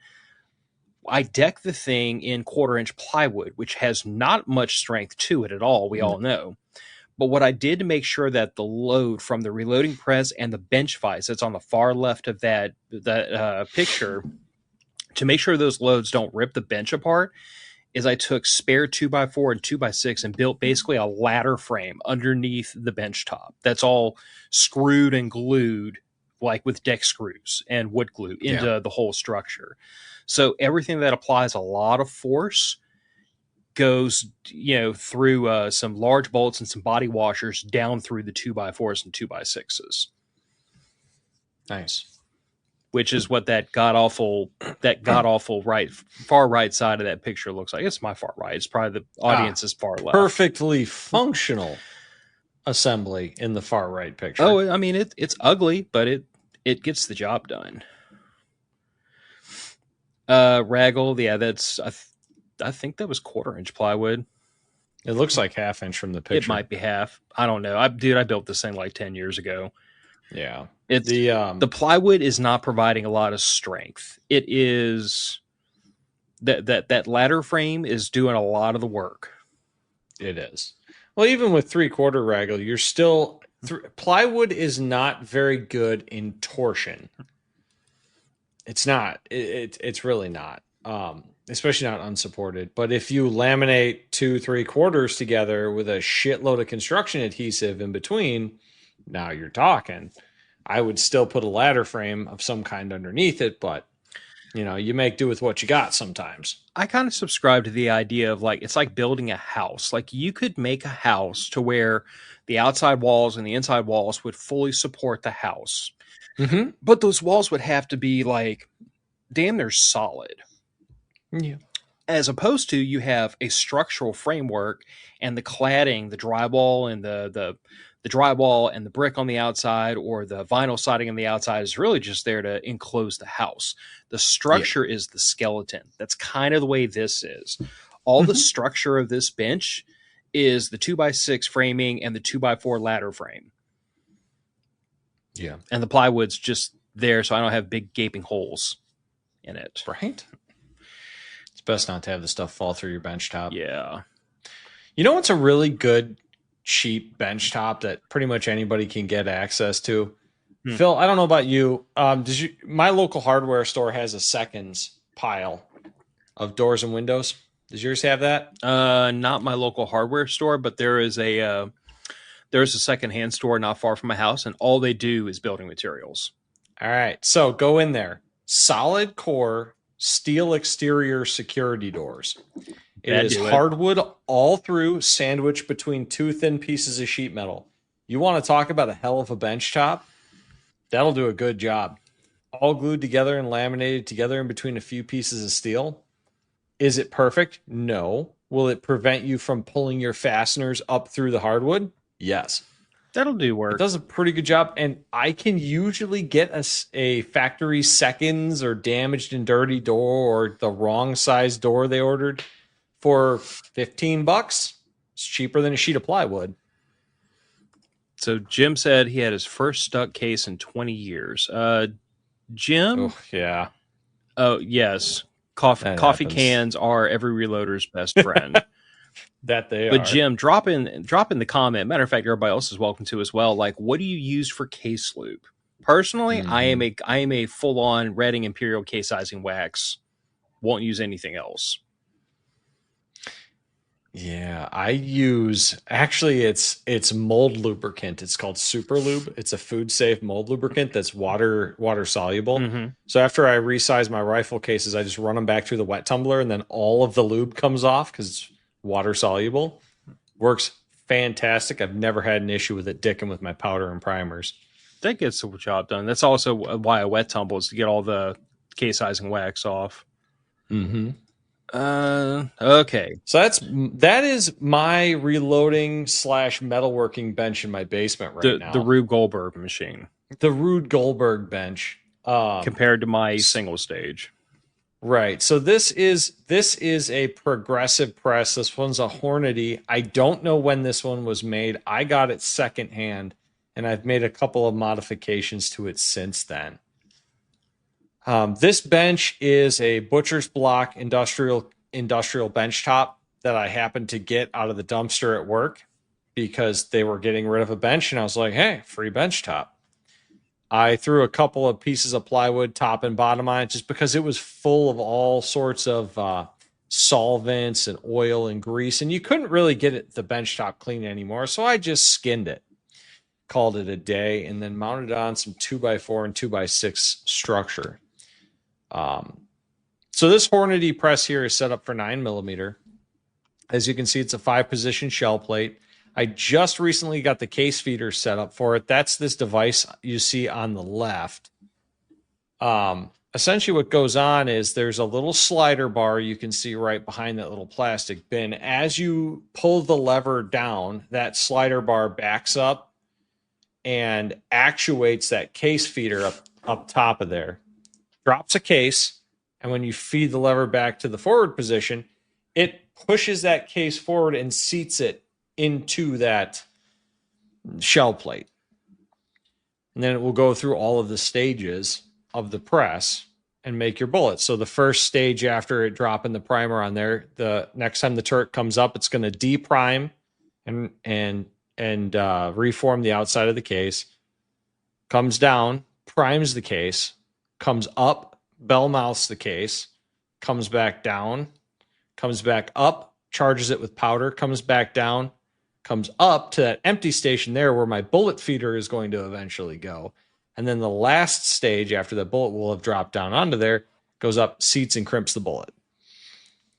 I decked the thing in 1/4-inch plywood, which has not much strength to it at all. We all know. But what I did to make sure that the load from the reloading press and the bench vise that's on the far left of that picture, to make sure those loads don't rip the bench apart, is I took spare 2x4 and 2x6 and built basically a ladder frame underneath the bench top. That's all screwed and glued, like with deck screws and wood glue into the whole structure. So everything that applies a lot of force goes, through some large bolts and some body washers down through the 2x4s and 2x6s. Nice. Which is what that god awful far right side of that picture looks like. It's my far right. It's probably the audience's far left. Perfectly functional assembly in the far right picture. Oh, I mean it's ugly, but it gets the job done. Raggle, that's I think that was 1/4-inch plywood. It looks like 1/2 inch from the picture. It might be half. I don't know. I built this thing like 10 years ago. Yeah. It's the plywood is not providing a lot of strength. It is that ladder frame is doing a lot of the work. It is. Well, even with 3/4 raggle, you're still plywood is not very good in torsion. It's not. It's really not. Especially not unsupported. But if you laminate 2 3/4 together with a shitload of construction adhesive in between, now you're talking. I would still put a ladder frame of some kind underneath it, but you make do with what you got sometimes. I kind of subscribe to the idea of it's like building a house. Like you could make a house to where the outside walls and the inside walls would fully support the house. Mm-hmm. But those walls would have to be damn near solid. Yeah. As opposed to you have a structural framework and the cladding, the drywall and the drywall and the brick on the outside or the vinyl siding on the outside is really just there to enclose the house. The structure is the skeleton. That's kind of the way this is. All the structure of this bench is the 2x6 framing and the 2x4 ladder frame. Yeah. And the plywood's just there so I don't have big gaping holes in it. Right? It's best not to have the stuff fall through your bench top. Yeah. You know what's a really good cheap bench top that pretty much anybody can get access to? Phil, I don't know about you. My local hardware store has a seconds pile of doors and windows. Does yours have that? Not my local hardware store, but there's a secondhand store not far from my house, and all they do is building materials. All right, so go in there. Solid core steel exterior security doors. It is hardwood all through, sandwiched between 2 thin pieces of sheet metal. You want to talk about a hell of a bench top? That'll do a good job. All glued together and laminated together in between a few pieces of steel. Is it perfect? No. Will it prevent you from pulling your fasteners up through the hardwood? Yes. That'll do work. It does a pretty good job, and I can usually get a factory seconds or damaged and dirty door or the wrong size door they ordered for $15. It's cheaper than a sheet of plywood. So Jim said he had his first stuck case in 20 years. Jim? Oh, yeah. Oh, yes. Coffee cans are every reloader's best friend. That they But are. Jim, drop in the comment. Matter of fact, everybody else is welcome to as well. Like, what do you use for case lube? Personally, Mm-hmm. I am a full on Redding Imperial case sizing wax. Won't use anything else. Yeah, I use actually it's mold lubricant. It's called Super Lube. It's a food safe mold lubricant that's water soluble. Mm-hmm. So after I resize my rifle cases, I just run them back through the wet tumbler, and then all of the lube comes off because it's water soluble. Works fantastic. I've never had an issue with it dicking with my powder and primers. That gets the job done. That's also why I wet tumble, is to get all the case sizing wax off. Mm-hmm. Okay. So that is my reloading / metalworking bench in my basement right now. The Rube Goldberg machine The Rube Goldberg bench. compared to my single stage. Right. So this is a progressive press. This one's a Hornady. I don't know when this one was made. I got it secondhand, and I've made a couple of modifications to it since then. This bench is a butcher's block industrial bench top that I happened to get out of the dumpster at work because they were getting rid of a bench, and I was like, hey, free bench top. I threw a couple of pieces of plywood top and bottom on it just because it was full of all sorts of solvents and oil and grease, and you couldn't really get the bench top clean anymore. So I just skinned it, called it a day, and then mounted it on some 2x4 and 2x6 structure. So this Hornady press here is set up for 9mm. As you can see, it's a 5-position shell plate. I just recently got the case feeder set up for it. That's this device you see on the left. Essentially what goes on is there's a little slider bar you can see right behind that little plastic bin. As you pull the lever down, that slider bar backs up and actuates that case feeder up top of there. Drops a case, and when you feed the lever back to the forward position, it pushes that case forward and seats it into that shell plate. And then it will go through all of the stages of the press and make your bullets. So the first stage after it dropping the primer on there, the next time the turret comes up, it's going to deprime and reform the outside of the case. Comes down, primes the case, comes up, bell mouths the case, comes back down, comes back up, charges it with powder, comes back down, comes up to that empty station there where my bullet feeder is going to eventually go. And then the last stage after the bullet will have dropped down onto there, goes up, seats and crimps the bullet.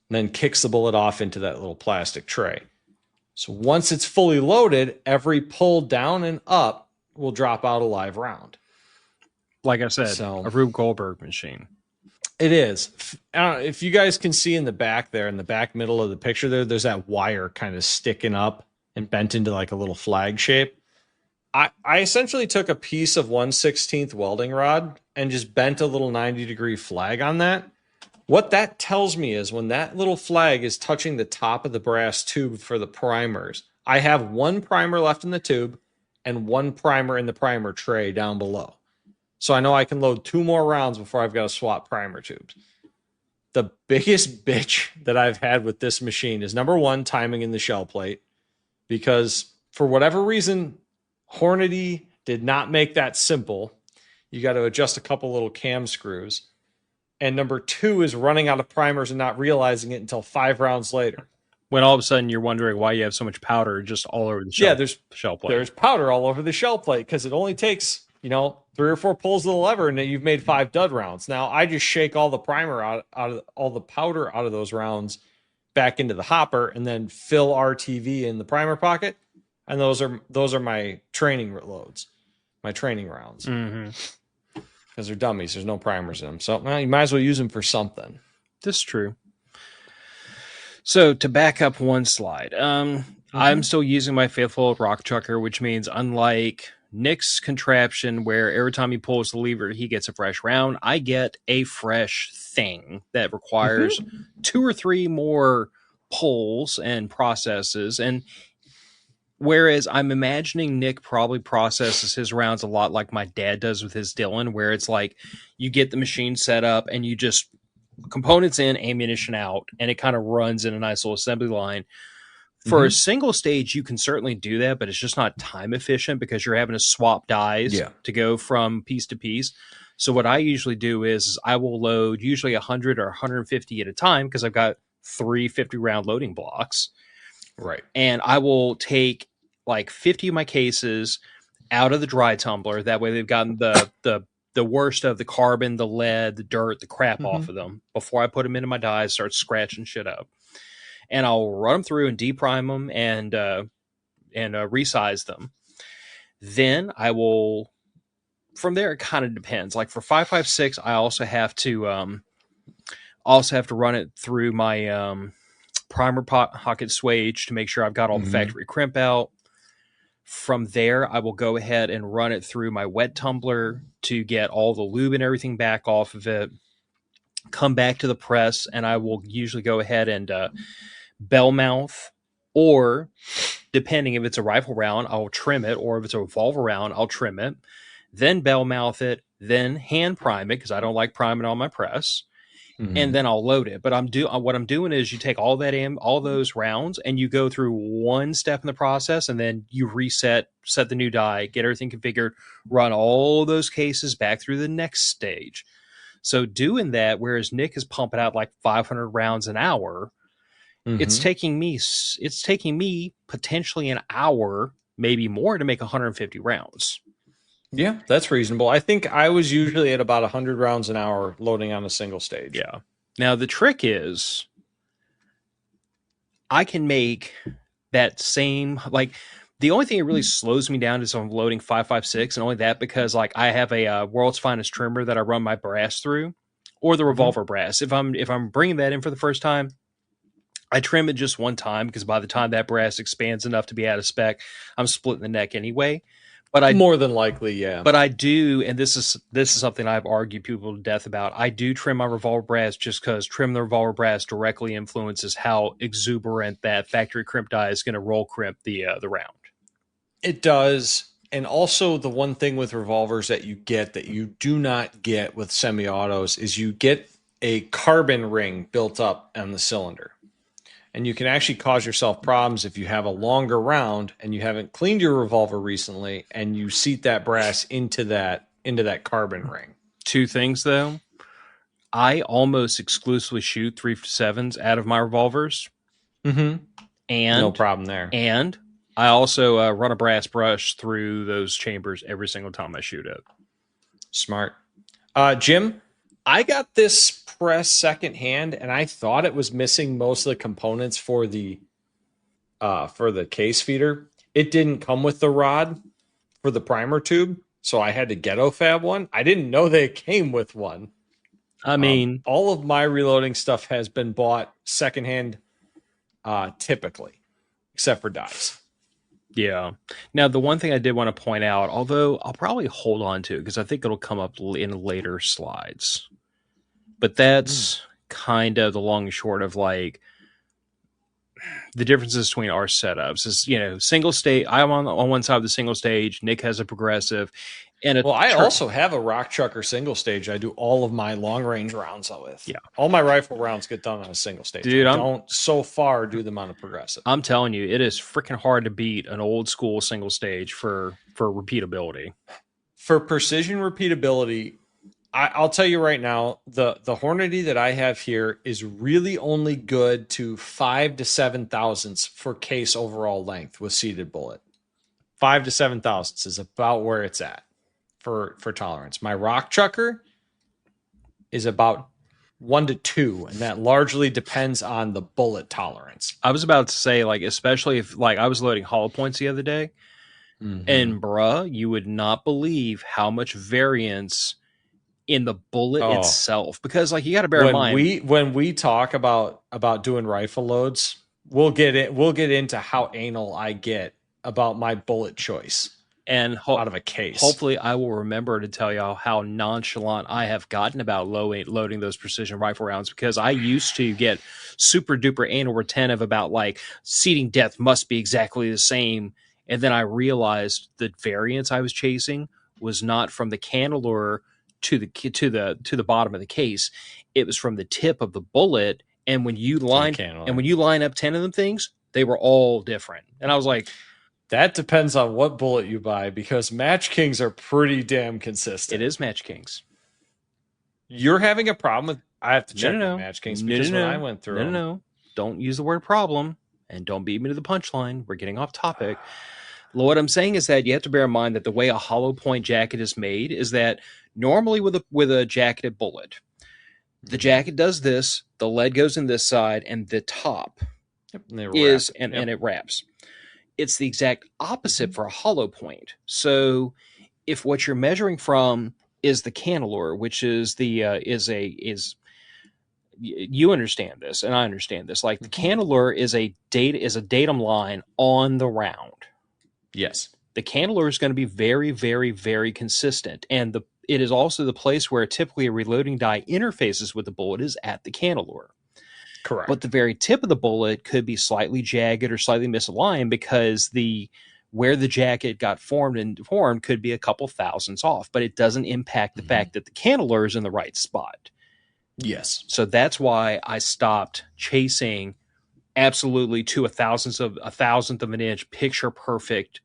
And then kicks the bullet off into that little plastic tray. So once it's fully loaded, every pull down and up will drop out a live round. Like I said, a Rube Goldberg machine. It is. I don't know if you guys can see in the back there, in the back middle of the picture there's that wire kind of sticking up and bent into like a little flag shape. I essentially took a piece of 1/16 welding rod and just bent a little 90-degree flag on that. What that tells me is when that little flag is touching the top of the brass tube for the primers, I have one primer left in the tube and one primer in the primer tray down below. So I know I can load 2 more rounds before I've got to swap primer tubes. The biggest bitch that I've had with this machine is, number one, timing in the shell plate. Because for whatever reason, Hornady did not make that simple. You got to adjust a couple little cam screws. And number 2 is running out of primers and not realizing it until 5 rounds later. When all of a sudden you're wondering why you have so much powder just all over the shell plate. There's powder all over the shell plate because it only takes, 3 or 4 pulls of the lever and you've made 5 dud rounds. Now I just shake all the primer out of all the powder out of those rounds back into the hopper and then fill RTV in the primer pocket. And those are my training loads, my training rounds. Because they're dummies. There's no primers in them. So you might as well use them for something. This is true. So to back up one slide, I'm still using my faithful rock chucker, which means unlike Nic's contraption where every time he pulls the lever, he gets a fresh round, I get a fresh thing that requires 2 or 3 more pulls and processes. And whereas I'm imagining Nic probably processes his rounds a lot like my dad does with his Dillon, where it's like you get the machine set up and you just components in, ammunition out, and it kind of runs in a nice little assembly line. For a single stage, you can certainly do that, but it's just not time efficient because you're having to swap dies to go from piece to piece. So what I usually do is I will load usually 100 or 150 at a time because I've got 3 50-round loading blocks. Right. And I will take like 50 of my cases out of the dry tumbler. That way they've gotten the worst of the carbon, the lead, the dirt, the crap off of them before I put them into my dies, start scratching shit up. And I'll run them through and deprime them and resize them. Then I will, from there, it kind of depends. Like for 5.56, I also have to run it through my primer pocket swage to make sure I've got all the factory crimp out. From there, I will go ahead and run it through my wet tumbler to get all the lube and everything back off of it. Come back to the press, and I will usually go ahead and bell mouth, or depending if it's a rifle round, I'll trim it, or if it's a revolver round, I'll trim it, then bell mouth it, then hand prime it because I don't like priming on my press. And then I'll load it. But what I'm doing is you take all those rounds and you go through one step in the process, and then you set the new die, get everything configured, run all those cases back through the next stage. So doing that, whereas Nic is pumping out like 500 rounds an hour, it's taking me potentially an hour, maybe more, to make 150 rounds. Yeah, that's reasonable. I think I was usually at about 100 rounds an hour loading on a single stage. Yeah. Now, the trick is I can make that same, like, the only thing that really slows me down is I'm loading 5.56, and only that because, like, I have a world's finest trimmer that I run my brass through, or the revolver brass. If I'm bringing that in for the first time, I trim it just one time because by the time that brass expands enough to be out of spec, I'm splitting the neck anyway. But more than likely, yeah. But I do, and this is something I've argued people to death about. I do trim my revolver brass just because trim the revolver brass directly influences how exuberant that factory crimp die is going to roll crimp the round. It does, and also the one thing with revolvers that you get that you do not get with semi-autos is you get a carbon ring built up on the cylinder. And you can actually cause yourself problems if you have a longer round and you haven't cleaned your revolver recently and you seat that brass into that carbon ring. Two things, though. I almost exclusively shoot 357s out of my revolvers. And no problem there. And I also run a brass brush through those chambers every single time I shoot it. Smart. Jim, I got this press secondhand, and I thought it was missing most of the components for the case feeder. It didn't come with the rod for the primer tube, so I had to ghetto fab one. I didn't know they came with one. I mean, all of my reloading stuff has been bought secondhand, typically, except for dies. Yeah. Now, the one thing I did want to point out, although I'll probably hold on to it because I think it'll come up in later slides. But that's kind of the long and short of like the differences between our setups is, single stage. I'm on one side of the single stage. Nic has a progressive. And I also have a rock chucker single stage. I do all of my long range rounds with. Yeah. All my rifle rounds get done on a single stage. Dude, I don't so far do them on a progressive. I'm telling you, it is freaking hard to beat an old school single stage for repeatability. For precision repeatability, I'll tell you right now, the Hornady that I have here is really only good to 5 to 7 thousandths for case overall length with seated bullet. 5 to 7 thousandths is about where it's at for tolerance. My rock chucker is about 1 to 2, and that largely depends on the bullet tolerance. I was about to say, like, especially if, like, I was loading hollow points the other day, and bruh, you would not believe how much variance in the bullet itself, because like you got to bear in mind when we talk about doing rifle loads, we'll get into how anal I get about my bullet choice and out of a case. Hopefully I will remember to tell y'all how nonchalant I have gotten about loading those precision rifle rounds, because I used to get super duper anal retentive about like seating depth must be exactly the same, and then I realized the variance I was chasing was not from the cantilever to the bottom of the case. It was from the tip of the bullet, and when you line up 10 of them things, They were all different. And I was like, that depends on what bullet you buy, because Match Kings are pretty damn consistent. it is Match Kings. You're having a problem with, I have to check my No. Match Kings, because when I went through No. Don't use the word problem, and don't beat me to the punchline. We're getting off topic. What I'm saying is that you have to bear in mind that the way a hollow point jacket is made is that normally with a jacketed bullet, the jacket does this, the lead goes in this side, and the top and and it wraps. It's the exact opposite for a hollow point. So if what you're measuring from is the cannelure, which is you understand this and I understand this, like the cannelure is a datum line on the round. Yes. The cannelure is going to be very, very, very consistent. And it is also the place where typically a reloading die interfaces with the bullet is at the cannelure. Correct. But the very tip of the bullet could be slightly jagged or slightly misaligned because where the jacket got formed could be a couple thousandths off, but it doesn't impact the fact that the cannelure is in the right spot. Yes. So that's why I stopped chasing absolutely to a thousandth of an inch picture perfect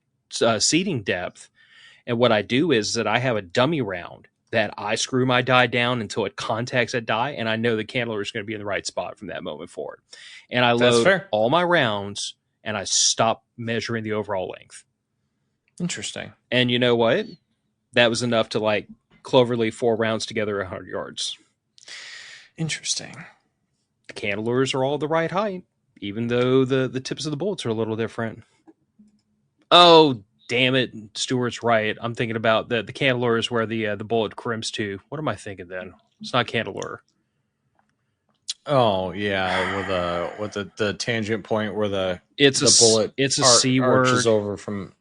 seating depth. And what I do is that I have a dummy round that I screw my die down until it contacts that die, and I know the cannelure is going to be in the right spot from that moment forward. And I load all my rounds, and I stop measuring the overall length. Interesting. And you know what? That was enough to like cloverleaf 4 rounds together 100 yards. Interesting. The cannelures are all the right height, even though the tips of the bullets are a little different. Oh, damn it. Stuart's right. I'm thinking about the cannelure is where the bullet crimps to. What am I thinking then? It's not cannelure. Oh yeah, with the tangent point where the bullet it's a C word arches over from.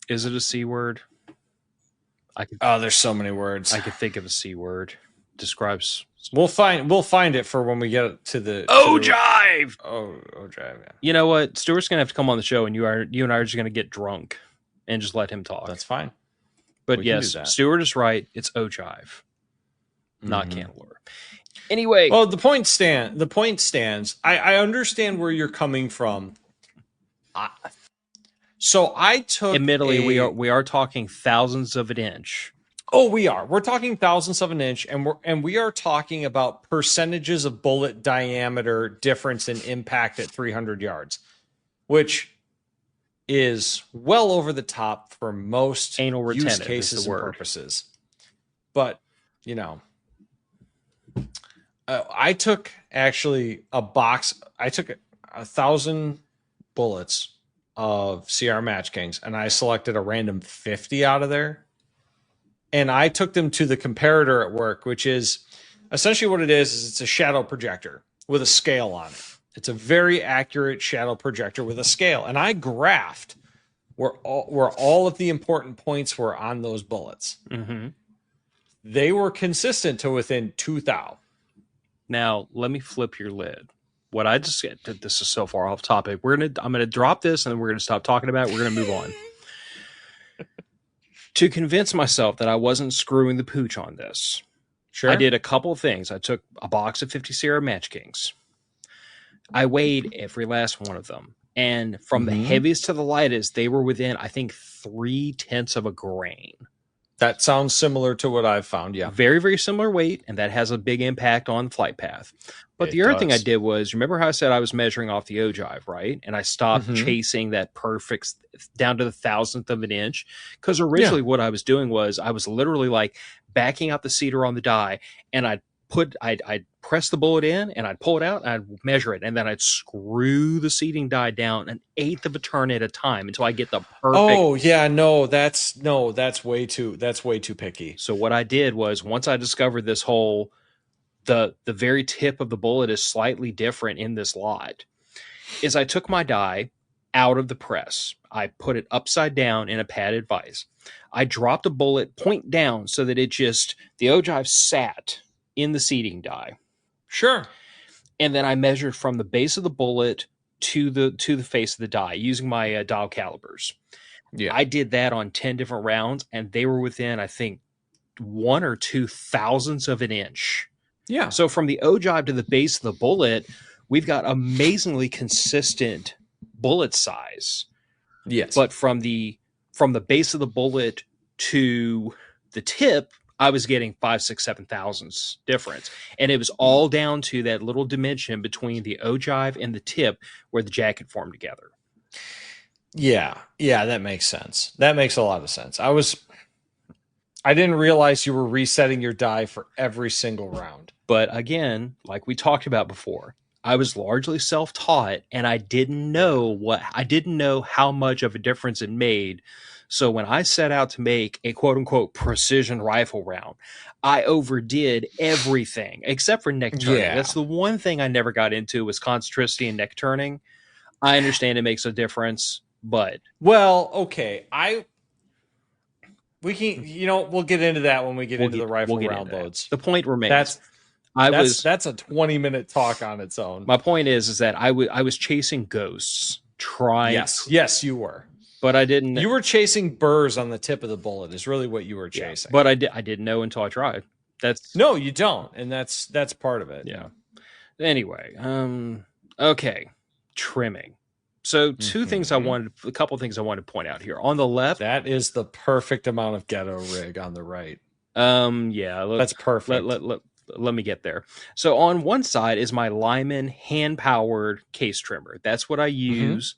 Is it a C word? There's so many words. I could think of a C word. Describes. We'll find it for when we get to the ogive. Ogive. Yeah. You know what? Stuart's gonna have to come on the show, and you and I are just gonna get drunk and just let him talk. That's fine. But yes, Stuart is right. It's ogive, not cannelure. Anyway, well, the point stands. I understand where you're coming from. So I took. Admittedly, we are talking thousandths of an inch. Oh, we are. We're talking thousandths of an inch, and we are talking about percentages of bullet diameter difference in impact at 300 yards, which is well over the top for most anal use cases and purposes. But you know, I took actually a box. I took 1,000 bullets of CR Match Kings, and I selected a random 50 out of there. And I took them to the comparator at work, which is essentially what it is it's a shadow projector with a scale on it. It's a very accurate shadow projector with a scale. And I graphed where all of the important points were on those bullets. Mm-hmm. They were consistent to within 2 thou. Now, let me flip your lid. What I just said, this is so far off topic. I'm going to drop this and then we're going to stop talking about it. We're going to move on. To convince myself that I wasn't screwing the pooch on this, I did a couple of things. I took a box of 50 Sierra Match Kings. I weighed every last one of them. And from the heaviest to the lightest, they were within, I think, 0.3 of a grain. That sounds similar to what I've found, yeah. Very, very similar weight, and that has a big impact on flight path. But the other thing I did was, remember how I said I was measuring off the ogive, right? And I stopped chasing that perfect down to the thousandth of an inch. Because originally what I was doing was I was literally like backing out the cedar on the die, and I'd press the bullet in, and I'd pull it out, and I'd measure it, and then I'd screw the seating die down 1/8 of a turn at a time until I get the perfect. Oh yeah, that's way too picky. So what I did was, once I discovered this whole the very tip of the bullet is slightly different in this lot, is I took my die out of the press. I put it upside down in a padded vise. I dropped a bullet point down so that the ogive sat in the seating die. Sure. And then I measured from the base of the bullet to the face of the die using my dial calibers. Yeah. I did that on 10 different rounds, and they were within, I think, 1 or 2 thousandths of an inch. Yeah. So from the ogive to the base of the bullet we've got amazingly consistent bullet size. Yes. But from the base of the bullet to the tip, I was getting 5, 6, 7 thousandths difference. And it was all down to that little dimension between the ogive and the tip where the jacket formed together. Yeah, that makes sense. That makes a lot of sense. I didn't realize you were resetting your die for every single round. But again, like we talked about before, I was largely self-taught, and I didn't know how much of a difference it made. So when I set out to make a quote unquote precision rifle round, I overdid everything except for neck turning. Yeah. That's the one thing I never got into was concentricity and neck turning. I understand it makes a difference, but okay. We'll get into that when we get into the rifle round loads. The point remains. That's a 20-minute talk on its own. My point is that I was chasing ghosts, trying. Yes, you were. But I didn't. You were chasing burrs on the tip of the bullet. Is really what you were chasing. But I didn't know until I tried. No, you don't, and that's part of it. Yeah. Anyway, okay, trimming. So a couple things I wanted to point out here. On the left, that is the perfect amount of ghetto rig on the right. That's perfect. Let me get there. So on one side is my Lyman hand-powered case trimmer. That's what I use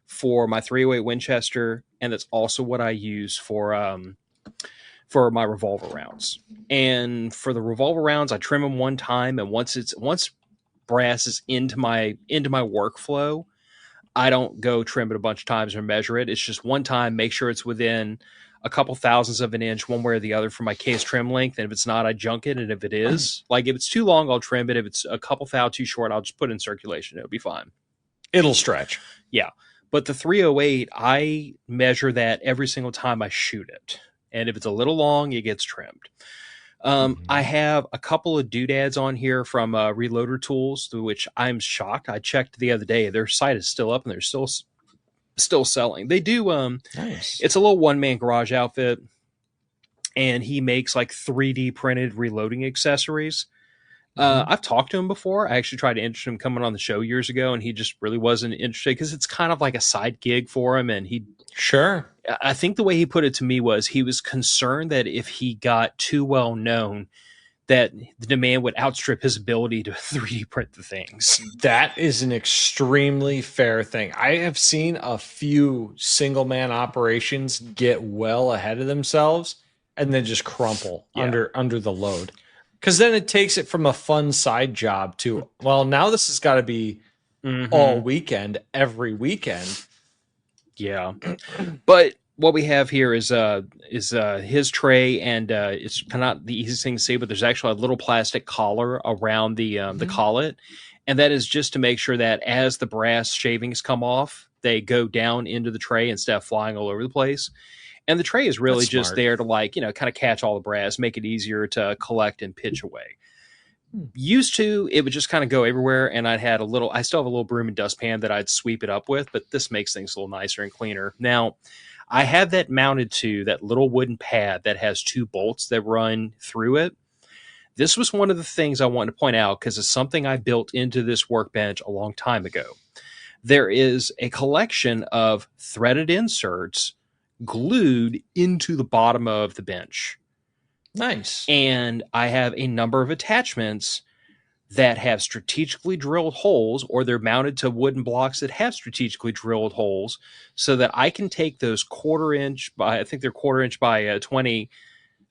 for my 308 Winchester, and that's also what I use for my revolver rounds. And for the revolver rounds, I trim them one time, and once brass is into my workflow, I don't go trim it a bunch of times or measure it. It's just one time, make sure it's within a couple thousandths of an inch one way or the other for my case trim length. And if it's not, I junk it. And if it is, like if it's too long, I'll trim it. If it's a couple thou too short, I'll just put it in circulation. It'll be fine. It'll stretch. Yeah. But the 308, I measure that every single time I shoot it. And if it's a little long, it gets trimmed. I have a couple of doodads on here from Reloader Tools, which I'm shocked. I checked the other day. Their site is still up and they're still selling. They do nice. It's a little one-man garage outfit, and he makes like 3D printed reloading accessories. I've talked to him before. I actually tried to interest him coming on the show years ago, and he just really wasn't interested because it's kind of like a side gig for him. And I think the way he put it to me was he was concerned that if he got too well known, that the demand would outstrip his ability to 3D print the things. That is an extremely fair thing. I have seen a few single man operations get well ahead of themselves and then just crumple under the load. Because then it takes it from a fun side job to, well, now this has got to be all weekend, every weekend. Yeah. But what we have here is his tray, and it's not the easiest thing to see, but there's actually a little plastic collar around the collet, and that is just to make sure that as the brass shavings come off, they go down into the tray instead of flying all over the place. And the tray is really just there to kind of catch all the brass, make it easier to collect and pitch away. Used to, it would just kind of go everywhere, and I still have a little broom and dustpan that I'd sweep it up with, but this makes things a little nicer and cleaner. Now, I have that mounted to that little wooden pad that has 2 bolts that run through it. This was one of the things I wanted to point out because it's something I built into this workbench a long time ago. There is a collection of threaded inserts glued into the bottom of the bench. Nice. And I have a number of attachments that have strategically drilled holes, or they're mounted to wooden blocks that have strategically drilled holes, so that I can take those 1/4 inch by 20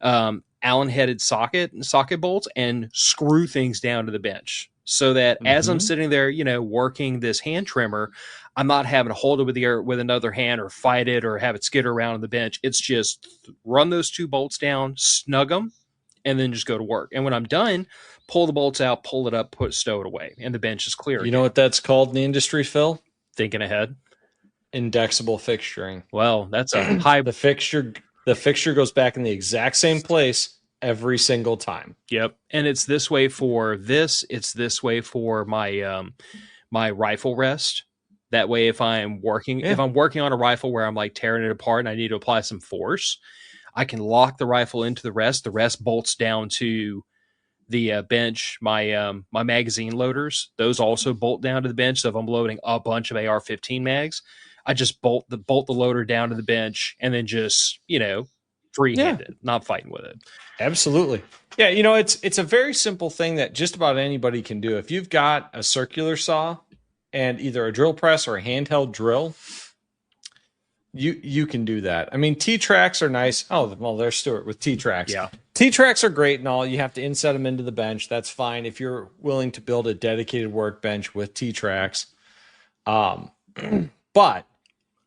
Allen-headed socket bolts and screw things down to the bench. So that as I'm sitting there, working this hand trimmer, I'm not having to hold it with another hand or fight it or have it skitter around on the bench. It's just run those 2 bolts down, snug them, and then just go to work. And when I'm done, pull the bolts out, pull it up, stow it away, and the bench is clear. You know what that's called in the industry, Phil? Thinking ahead. Indexable fixturing. Well, that's a high. The fixture goes back in the exact same place every single time. Yep. And it's this way for this. It's this way for my my rifle rest. That way, if I'm working on a rifle where I'm like tearing it apart and I need to apply some force, I can lock the rifle into the rest. The rest bolts down to the bench, my magazine loaders, those also bolt down to the bench. So if I'm loading a bunch of AR-15 mags, I just bolt the loader down to the bench and then just, freehand it, not fighting with it. Absolutely. Yeah, it's a very simple thing that just about anybody can do. If you've got a circular saw and either a drill press or a handheld drill, you can do that. I mean, T-tracks are nice. Oh, well, there's Stuart with T-tracks. Yeah. T-tracks are great and all. You have to inset them into the bench. That's fine if you're willing to build a dedicated workbench with T-tracks. But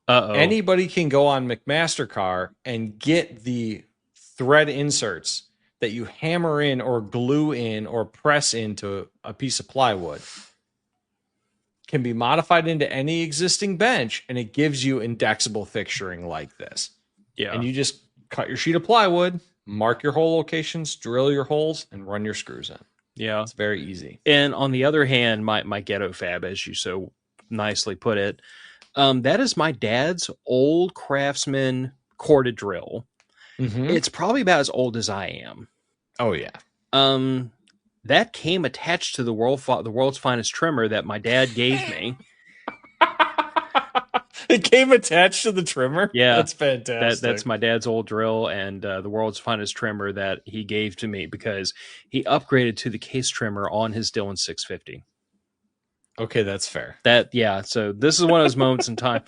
anybody can go on McMaster-Carr and get the thread inserts that you hammer in or glue in or press into a piece of plywood. Can be modified into any existing bench, and it gives you indexable fixturing like this. Yeah. And you just cut your sheet of plywood, mark your hole locations, drill your holes, and run your screws in. Yeah. It's very easy. And on the other hand, my ghetto fab, as you so nicely put it, that is my dad's old Craftsman corded drill. Mm-hmm. It's probably about as old as I am. Oh, yeah. That came attached to the world's finest trimmer that my dad gave me. It came attached to the trimmer? Yeah. That's fantastic. That's my dad's old drill and the world's finest trimmer that he gave to me because he upgraded to the case trimmer on his Dillon 650. Okay, that's fair. So this is one of those moments in time.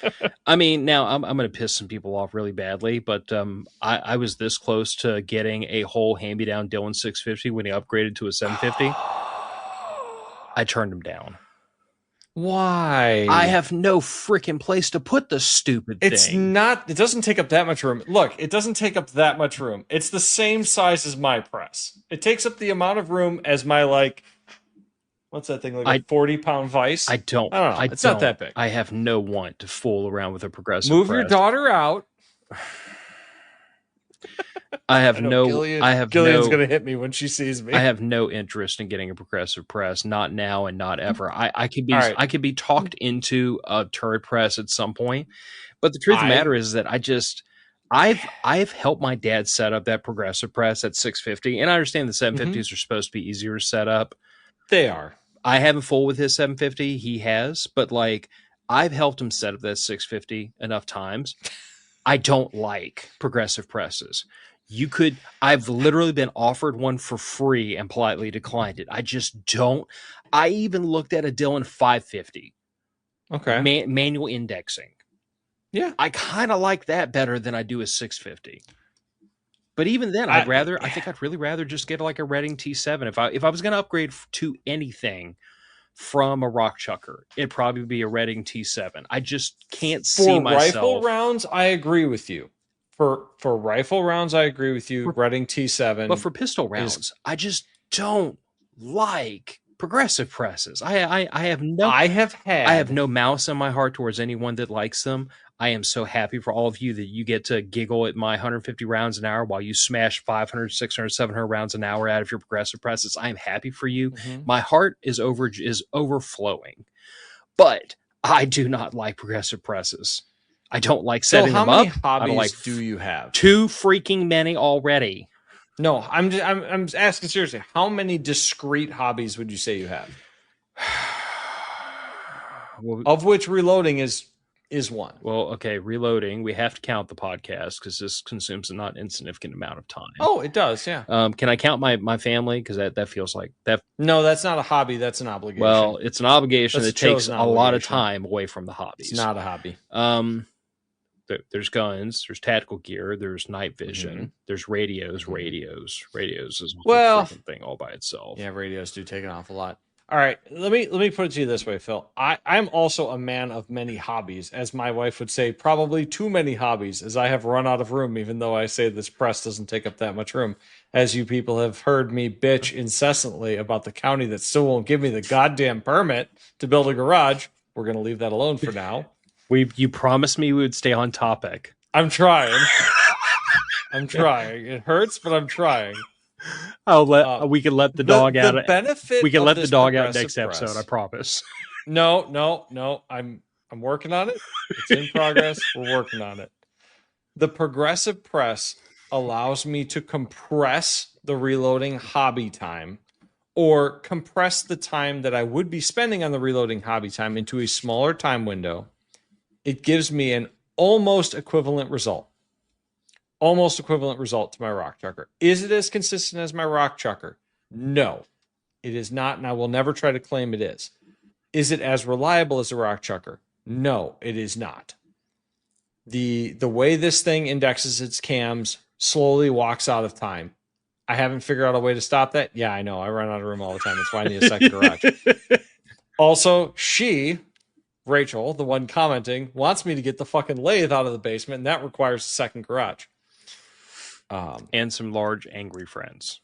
I mean, now I'm going to piss some people off really badly, but I was this close to getting a whole hand-me-down Dillon 650 when he upgraded to a 750. I turned him down. Why? I have no freaking place to put the stupid thing. It doesn't take up that much room. Look, it doesn't take up that much room. It's the same size as my press. It takes up the amount of room as my, what's that thing, a 40-pound vise? I don't know. It's not that big. I have no want to fool around with a progressive Move press. your daughter out. Gillian's gonna hit me when she sees me. I have no interest in getting a progressive press, not now and not ever. I could be talked into a turret press at some point, but the truth of the matter is that I've helped my dad set up that progressive press at 650, and I understand the 750s are supposed to be easier to set up. They are. I haven't fooled with his 750. He has, but I've helped him set up that 650 enough times. I don't like progressive presses. I've literally been offered one for free and politely declined it. I just don't. I even looked at a Dillon 550. Okay. Manual indexing. Yeah. I kind of like that better than I do a 650. But even then, I think I'd really rather just get a Redding T7. If I was going to upgrade to anything from a rock chucker, it'd probably be a Redding T7. I just can't see myself. For rifle rounds, I agree with you. For rifle rounds, I agree with you. Redding T7. But for pistol rounds, I just don't like progressive presses. I have no malice in my heart towards anyone that likes them. I am so happy for all of you that you get to giggle at my 150 rounds an hour while you smash 500, 600, 700 rounds an hour out of your progressive presses. I am happy for you. Mm-hmm. My heart is overflowing, but I do not like progressive presses. I don't like setting them up. How many hobbies do you have? Too freaking many already. No, I'm asking seriously. How many discrete hobbies would you say you have? Of which reloading is one. Well, okay, reloading. We have to count the podcast because this consumes a not insignificant amount of time. Oh, it does, yeah. Can I count my family? Because that feels like that. No, that's not a hobby. That's an obligation. Well, it's an obligation that takes a lot of time away from the hobbies. It's not a hobby. There's guns. There's tactical gear. There's night vision. Mm-hmm. There's radios. Radios is a freaking thing all by itself. Yeah, radios do take an awful lot. All right, let me put it to you this way, Phil. I'm also a man of many hobbies, as my wife would say, probably too many hobbies, as I have run out of room, even though I say this press doesn't take up that much room. As you people have heard me bitch incessantly about the county that still won't give me the goddamn permit to build a garage, we're going to leave that alone for now. You promised me we would stay on topic. I'm trying. It hurts, but I'm trying. We can let the dog out. We can let the dog out next episode. I promise. No. I'm working on it. It's in progress. We're working on it. The progressive press allows me to compress the reloading hobby time or compress the time that I would be spending on the reloading hobby time into a smaller time window, it gives me an almost equivalent result. Almost equivalent result to my rock chucker. Is it as consistent as my rock chucker? No, it is not, and I will never try to claim it is. Is it as reliable as a rock chucker? No, it is not. The way this thing indexes its cams slowly walks out of time. I haven't figured out a way to stop that. Yeah, I know. I run out of room all the time. That's why I need a second garage. Also, Rachel, the one commenting, wants me to get the fucking lathe out of the basement, and that requires a second garage. And some large, angry friends.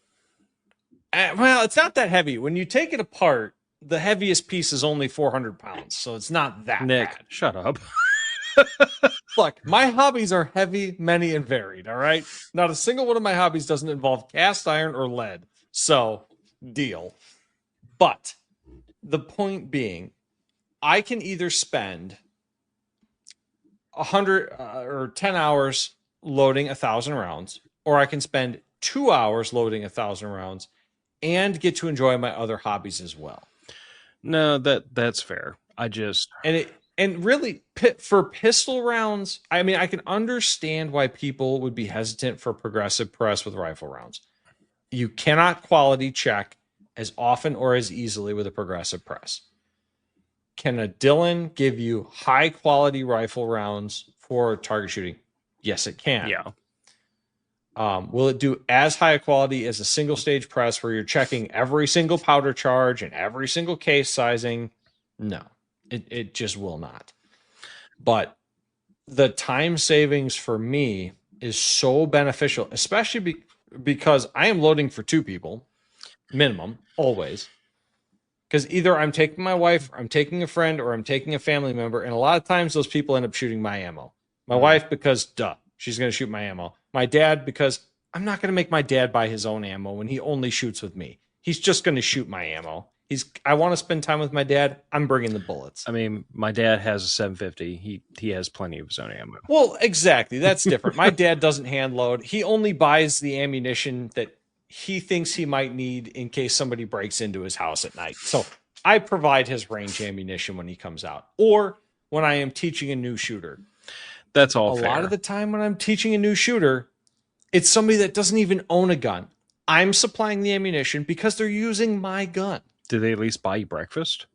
Well, it's not that heavy. When you take it apart, the heaviest piece is only 400 pounds, so it's not that Nick, bad. shut up. Look, my hobbies are heavy, many, and varied, all right? Not a single one of my hobbies doesn't involve cast iron or lead, so deal. But the point being, I can either spend 100 or 10 hours loading 1,000 rounds, or I can spend 2 hours loading 1,000 rounds and get to enjoy my other hobbies as well. No, that's fair. And really, for pistol rounds, I mean, I can understand why people would be hesitant for progressive press with rifle rounds. You cannot quality check as often or as easily with a progressive press. Can a Dillon give you high quality rifle rounds for target shooting? Yes, it can. Yeah. Will it do as high a quality as a single stage press where you're checking every single powder charge and every single case sizing? No, it just will not. But the time savings for me is so beneficial, especially because I am loading for 2 people, minimum, always. Because either I'm taking my wife, or I'm taking a friend, or I'm taking a family member. And a lot of times those people end up shooting my ammo. My wife, because she's going to shoot my ammo. My dad, because I'm not going to make my dad buy his own ammo when he only shoots with me. He's just going to shoot my ammo. I want to spend time with my dad. I'm bringing the bullets. I mean, my dad has a 750. He has plenty of his own ammo. Well, exactly. That's different. My dad doesn't hand load. He only buys the ammunition that he thinks he might need in case somebody breaks into his house at night. So I provide his range ammunition when he comes out, or when I am teaching a new shooter. That's all fair. A lot of the time when I'm teaching a new shooter, it's somebody that doesn't even own a gun. I'm supplying the ammunition because they're using my gun. Do they at least buy you breakfast?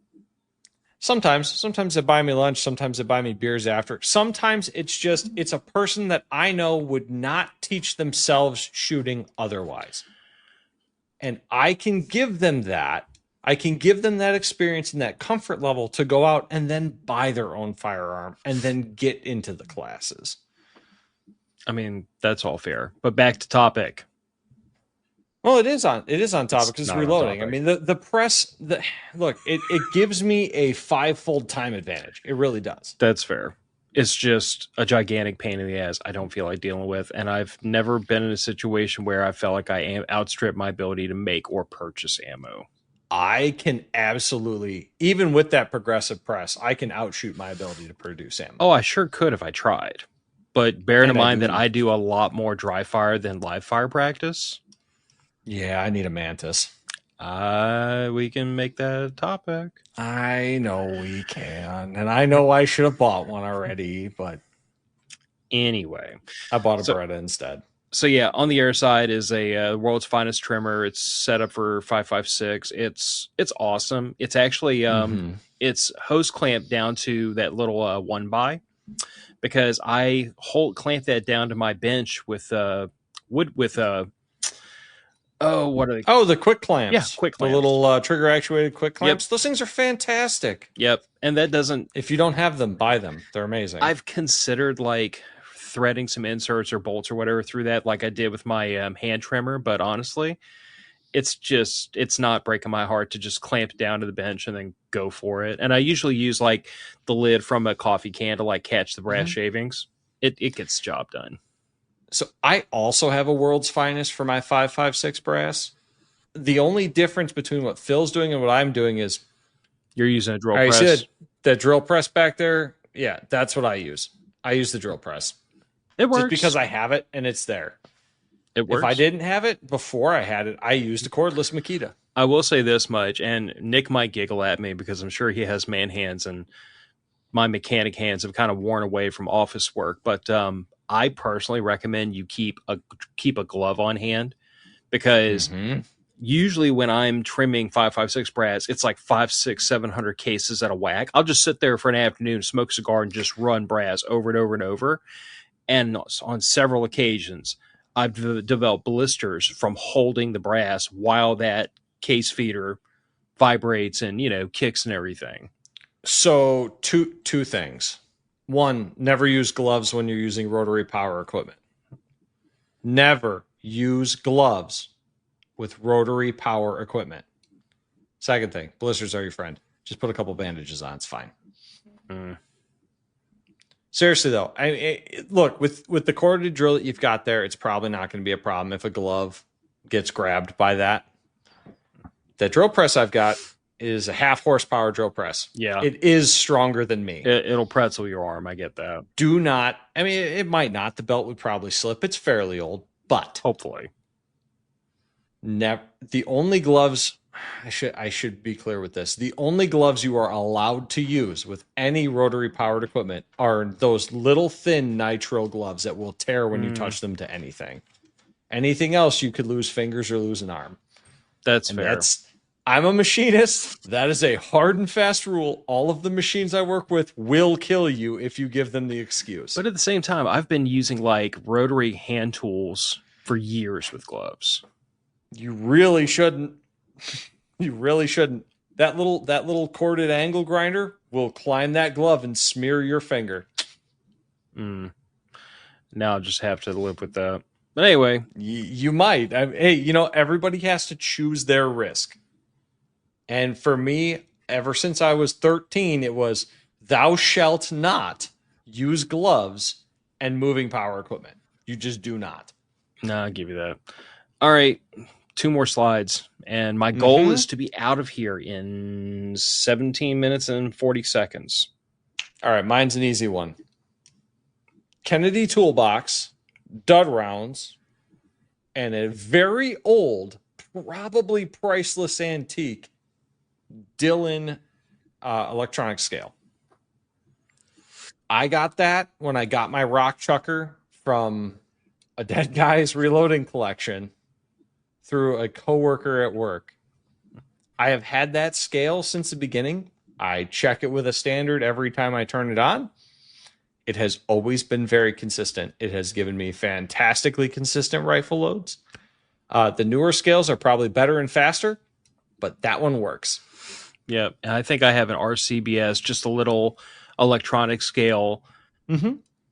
Sometimes they buy me lunch. Sometimes they buy me beers after. Sometimes it's a person that I know would not teach themselves shooting otherwise. And I can give them that. I can give them that experience and that comfort level to go out and then buy their own firearm and then get into the classes. I mean, that's all fair. But back to topic. Well, it is on topic because it's reloading. I mean, the press, look, it gives me a 5-fold time advantage. It really does. That's fair. It's just a gigantic pain in the ass I don't feel like dealing with. And I've never been in a situation where I felt like I outstripped my ability to make or purchase ammo. I can absolutely, even with that progressive press, I can outshoot my ability to produce ammo. Oh, I sure could if I tried. But bearing in mind that I do a lot more dry fire than live fire practice. Yeah, I need a Mantis. We can make that a topic. I know we can. And I know I should have bought one already, but anyway. I bought a Beretta instead. So yeah, on the air side is a world's finest trimmer. It's set up for 5.56. It's awesome. It's actually it's hose clamped down to that little 1x, because I clamp that down to my bench with wood with what are they? Oh, the quick clamps. Yeah, quick clamps. The little trigger actuated quick clamps. Yep. Those things are fantastic. Yep. And that doesn't... If you don't have them, buy them. They're amazing. I've considered like threading some inserts or bolts or whatever through that, like I did with my hand trimmer. But honestly, it's not breaking my heart to just clamp it down to the bench and then go for it. And I usually use like the lid from a coffee can to like catch the brass shavings. It gets the job done. So I also have a world's finest for my 5.56 brass. The only difference between what Phil's doing and what I'm doing is you're using a drill press. I said that drill press back there. Yeah, that's what I use. I use the drill press. It works. Just because I have it and it's there. It works. If I didn't have it before I had it, I used a cordless Makita. I will say this much, and Nick might giggle at me because I'm sure he has man hands, and my mechanic hands have kind of worn away from office work. But I personally recommend you keep a glove on hand, because usually when I'm trimming 5.56 brass, it's like 500, 600, 700 cases at a whack. I'll just sit there for an afternoon, smoke a cigar, and just run brass over and over and over. And on several occasions, I've developed blisters from holding the brass while that case feeder vibrates and, kicks and everything. So two things. One, never use gloves when you're using rotary power equipment. Never use gloves with rotary power equipment. Second thing, blisters are your friend. Just put a couple bandages on. It's fine. Seriously, though, look, with the corded drill that you've got there, it's probably not going to be a problem if a glove gets grabbed by that. The drill press I've got is a 0.5 horsepower drill press. Yeah. It is stronger than me. It'll pretzel your arm. I get that. Do not, it might not. The belt would probably slip. It's fairly old, but hopefully. The only gloves, I should be clear with this. The only gloves you are allowed to use with any rotary powered equipment are those little thin nitrile gloves that will tear when you touch them to anything. Anything else, you could lose fingers or lose an arm. That's fair. I'm a machinist. That is a hard and fast rule. All of the machines I work with will kill you if you give them the excuse. But at the same time, I've been using like rotary hand tools for years with gloves. You really shouldn't. You really shouldn't. That little corded angle grinder will climb that glove and smear your finger. Now I'll just have to live with that. But anyway, you might. Hey, everybody has to choose their risk. And for me, ever since I was 13, it was thou shalt not use gloves and moving power equipment. You just do not. No, I'll give you that. All right. 2 more slides. And my goal is to be out of here in 17 minutes and 40 seconds. All right. Mine's an easy one. Kennedy toolbox, dud rounds, and a very old, probably priceless antique Dillon electronic scale. I got that when I got my rock chucker from a dead guy's reloading collection through a coworker at work. I have had that scale since the beginning. I check it with a standard every time I turn it on. It has always been very consistent. It has given me fantastically consistent rifle loads. The newer scales are probably better and faster, but that one works. Yeah, and I think I have an RCBS, just a little electronic scale.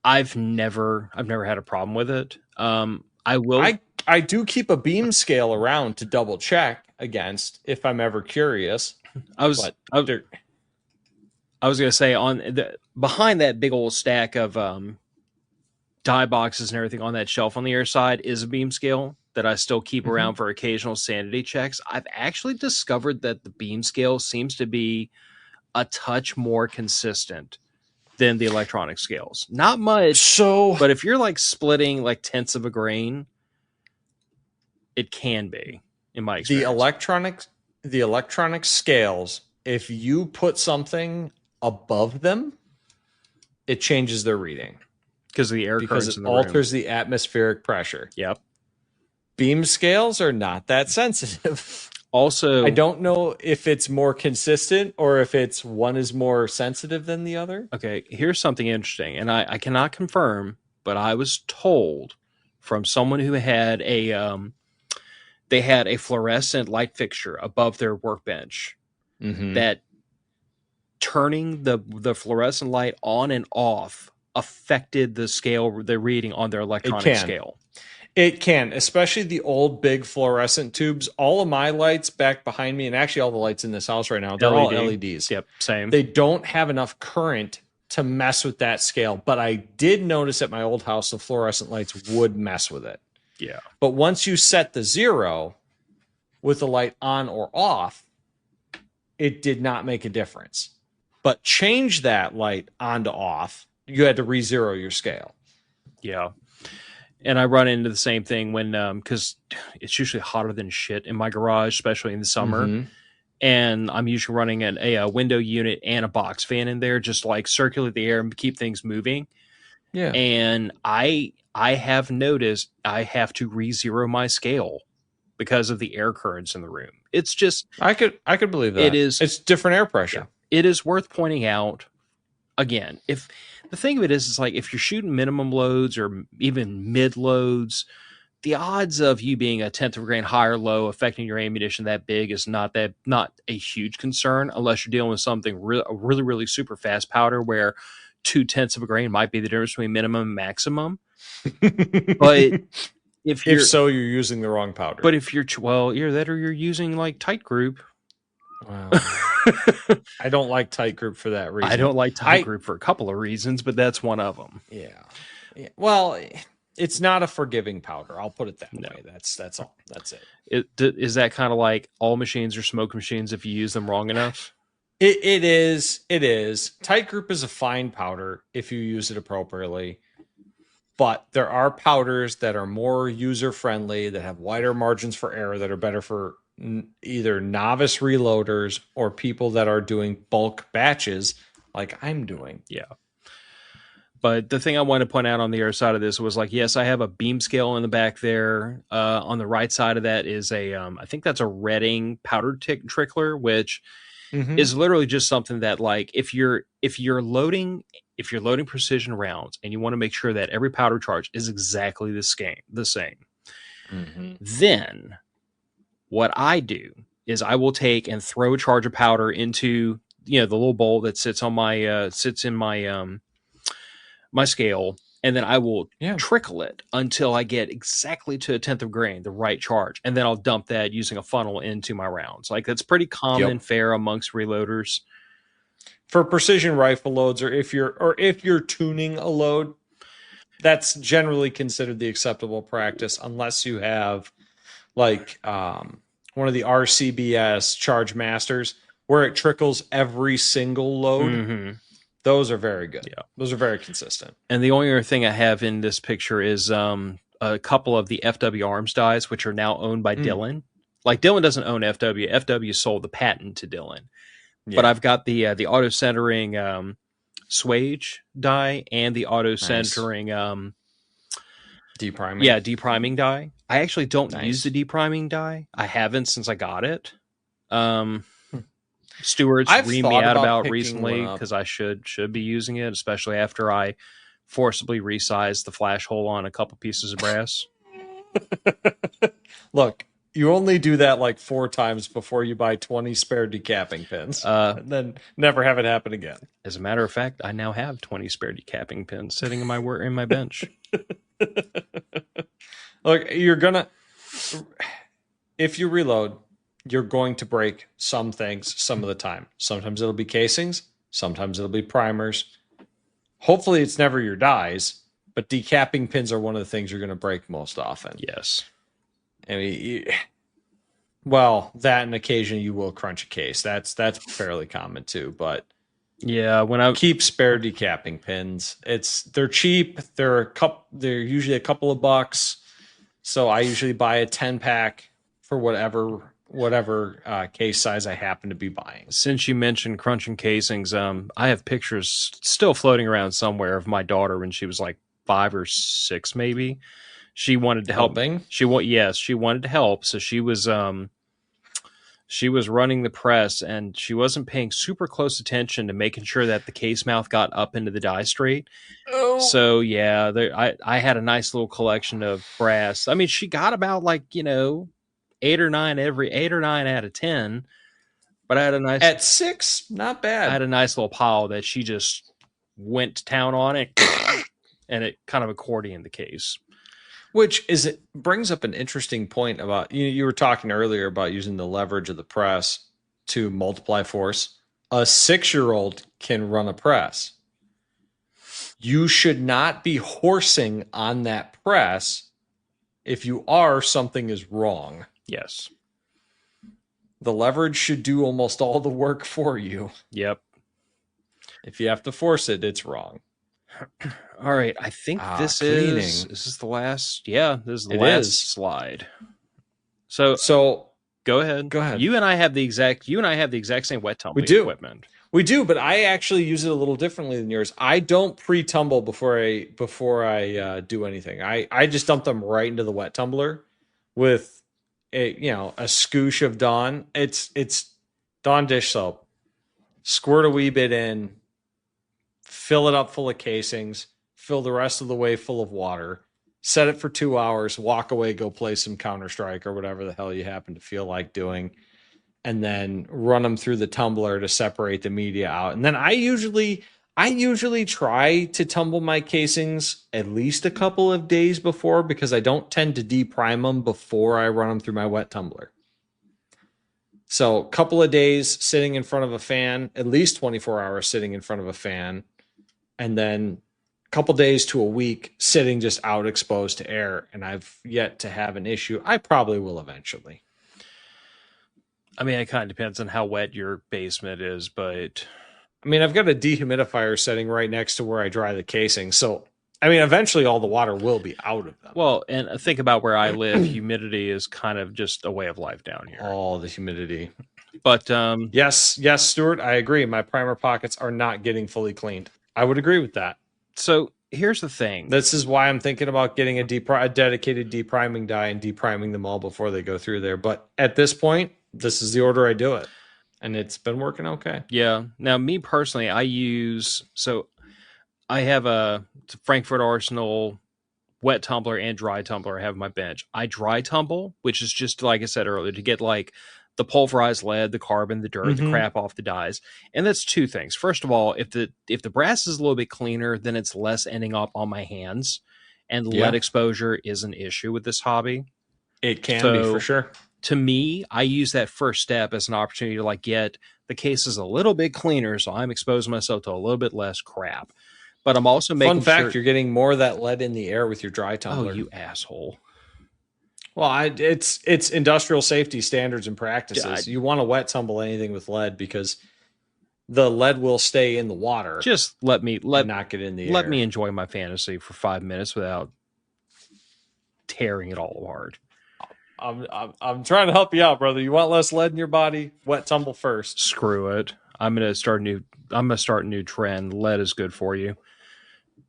I've never had a problem with it. I do keep a beam scale around to double check against if I'm ever curious. I was going to say behind that big old stack of die boxes and everything on that shelf on the air side is a beam scale that I still keep around for occasional sanity checks. I've actually discovered that the beam scale seems to be a touch more consistent than the electronic scales. Not much, but if you're like splitting like tenths of a grain, it can be, in my experience. The electronic scales, if you put something above them, it changes their reading. Because of the air currents because in it the alters room. the atmospheric pressure. Yep. Beam scales are not that sensitive. Also, I don't know if it's more consistent or if it's one is more sensitive than the other. Okay, here's something interesting, and I cannot confirm, but I was told from someone who had they had a fluorescent light fixture above their workbench that turning the fluorescent light on and off affected the reading on their electronic scale. It can, especially the old big fluorescent tubes. All of my lights back behind me, and actually all the lights in this house right now, they're all LEDs. Yep, same. They don't have enough current to mess with that scale. But I did notice at my old house, the fluorescent lights would mess with it. Yeah. But once you set the 0 with the light on or off, it did not make a difference. But change that light on to off, you had to re-zero your scale. Yeah. And I run into the same thing when, because it's usually hotter than shit in my garage, especially in the summer. Mm-hmm. And I'm usually running a window unit and a box fan in there, just to, like, circulate the air and keep things moving. Yeah. And I have noticed I have to re-zero my scale because of the air currents in the room. It's just, I could believe that. it is, It's different air pressure. Yeah, it is worth pointing out. Again, if the thing of it is like, if you're shooting minimum loads or even mid loads, the odds of you being a tenth of a grain high or low affecting your ammunition that big is not a huge concern, unless you're dealing with something really, really super fast powder where 0.2 of a grain might be the difference between minimum and maximum. But if so, you're using the wrong powder. But if you're, well, either that or you're using like tight group. Wow. I don't like tight group for that reason. I don't like tight group for a couple of reasons, but that's one of them. Yeah. Well, it's not a forgiving powder. I'll put it that way. That's all. That's it. Is that kind of like all machines are smoke machines if you use them wrong enough? It is. Tight group is a fine powder if you use it appropriately. But there are powders that are more user friendly, that have wider margins for error, that are better for either novice reloaders or people that are doing bulk batches like I'm doing. Yeah. But the thing I wanted to point out on the other side of this was, like, yes, I have a beam scale in the back there. On the right side of that is a, I think that's a Redding powder trickler, which is literally just something that, like, if you're loading precision rounds and you want to make sure that every powder charge is exactly the same, then what I do is I will take and throw a charge of powder into, the little bowl that sits on my my scale, and then I will trickle it until I get exactly to 1/10 of grain, the right charge, and then I'll dump that using a funnel into my rounds. Like, that's pretty common and fair amongst reloaders. For precision rifle loads, or if you're tuning a load, that's generally considered the acceptable practice, unless you have like one of the RCBS Charge Masters where it trickles every single load. Those are very good. Yeah, those are very consistent. And the only other thing I have in this picture is a couple of the FW Arms dies, which are now owned by Dillon. Like, Dillon doesn't own FW. FW sold the patent to Dillon. Yeah. But I've got the auto centering swage die and the auto centering depriming. Yeah, depriming die. I actually don't use the depriming die. I haven't since I got it. Stewards reamed me out about recently because I should be using it, especially after I forcibly resized the flash hole on a couple pieces of brass. Look, you only do that like 4 times before you buy 20 spare decapping pins, and then never have it happen again. As a matter of fact, I now have 20 spare decapping pins sitting in my bench. Look, if you reload, you're going to break some things some of the time. Sometimes it'll be casings. Sometimes it'll be primers. Hopefully it's never your dies, but decapping pins are one of the things you're going to break most often. Yes. I mean, that and occasionally you will crunch a case. That's fairly common too, but yeah, when I keep spare decapping pins. They're cheap. They're usually a couple of bucks. So I usually buy a 10-pack for whatever case size I happen to be buying. Since you mentioned crunching casings, I have pictures still floating around somewhere of my daughter when she was like 5 or 6, maybe. She wanted to help. She wanted to help. So she was running the press, and she wasn't paying super close attention to making sure that the case mouth got up into the die straight. Oh. So yeah, I had a nice little collection of brass. I mean, she got about 8 or 9 out of 10, but I had a nice at 6, not bad. I had a nice little pile that she just went to town on it, and it kind of accordioned the case. Which brings up an interesting point about, you were talking earlier about using the leverage of the press to multiply force. A 6-year-old can run a press. You should not be horsing on that press. If you are, something is wrong. Yes. The leverage should do almost all the work for you. Yep. If you have to force it, it's wrong. All right, I think Cleaning. is this the last? Yeah, this is the It last is. slide. So So go ahead. go ahead. You and I have the exact same wet We tumbling do. equipment. We do, but I actually use it a little differently than yours. I don't pre-tumble before I do anything. I just dump them right into the wet tumbler with a scoosh of Dawn. It's Dawn dish soap. Squirt a wee bit in, fill it up full of casings, fill the rest of the way full of water, set it for 2 hours, walk away, go play some Counter-Strike or whatever the hell you happen to feel like doing, and then run them through the tumbler to separate the media out. And then I usually try to tumble my casings at least a couple of days before, because I don't tend to deprime them before I run them through my wet tumbler. So a couple of days sitting in front of a fan, at least 24 hours sitting in front of a fan, and then a couple days to a week sitting just out exposed to air. And I've yet to have an issue. I probably will eventually. I mean, it kind of depends on how wet your basement is, but I mean, I've got a dehumidifier setting right next to where I dry the casing. So, I mean, eventually all the water will be out of them. well, and think about where I live. Humidity is kind of just a way of life down here. All the humidity. But yes, Stuart, I agree. My primer pockets are not getting fully cleaned. I would agree with that. so here's the thing. This is why I'm thinking about getting a dedicated depriming dye and depriming them all before they go through there. But at this point, this is the order I do it. And it's been working okay. Yeah. Now, me personally, I have a Frankfurt Arsenal wet tumbler and dry tumbler I have on my bench. I dry tumble, which is just like I said earlier, to get like the pulverized lead, the carbon, the dirt, the crap off the dyes. And that's two things. First of all, if the brass is a little bit cleaner, then it's less ending up on my hands. And lead exposure is an issue with this hobby. It can be for sure. To me, I use that first step as an opportunity to like get the cases a little bit cleaner, so I'm exposing myself to a little bit less crap. But I'm also making Fun fact, you're getting more of that lead in the air with your dry tumbler. Oh, you asshole. Well, it's industrial safety standards and practices. You want to wet tumble anything with lead because the lead will stay in the water. Just let me not get in the air. Let me enjoy my fantasy for 5 minutes without tearing it all apart. I'm trying to help you out, brother. You want less lead in your body? Wet tumble first. Screw it. I'm gonna start a new trend. Lead is good for you.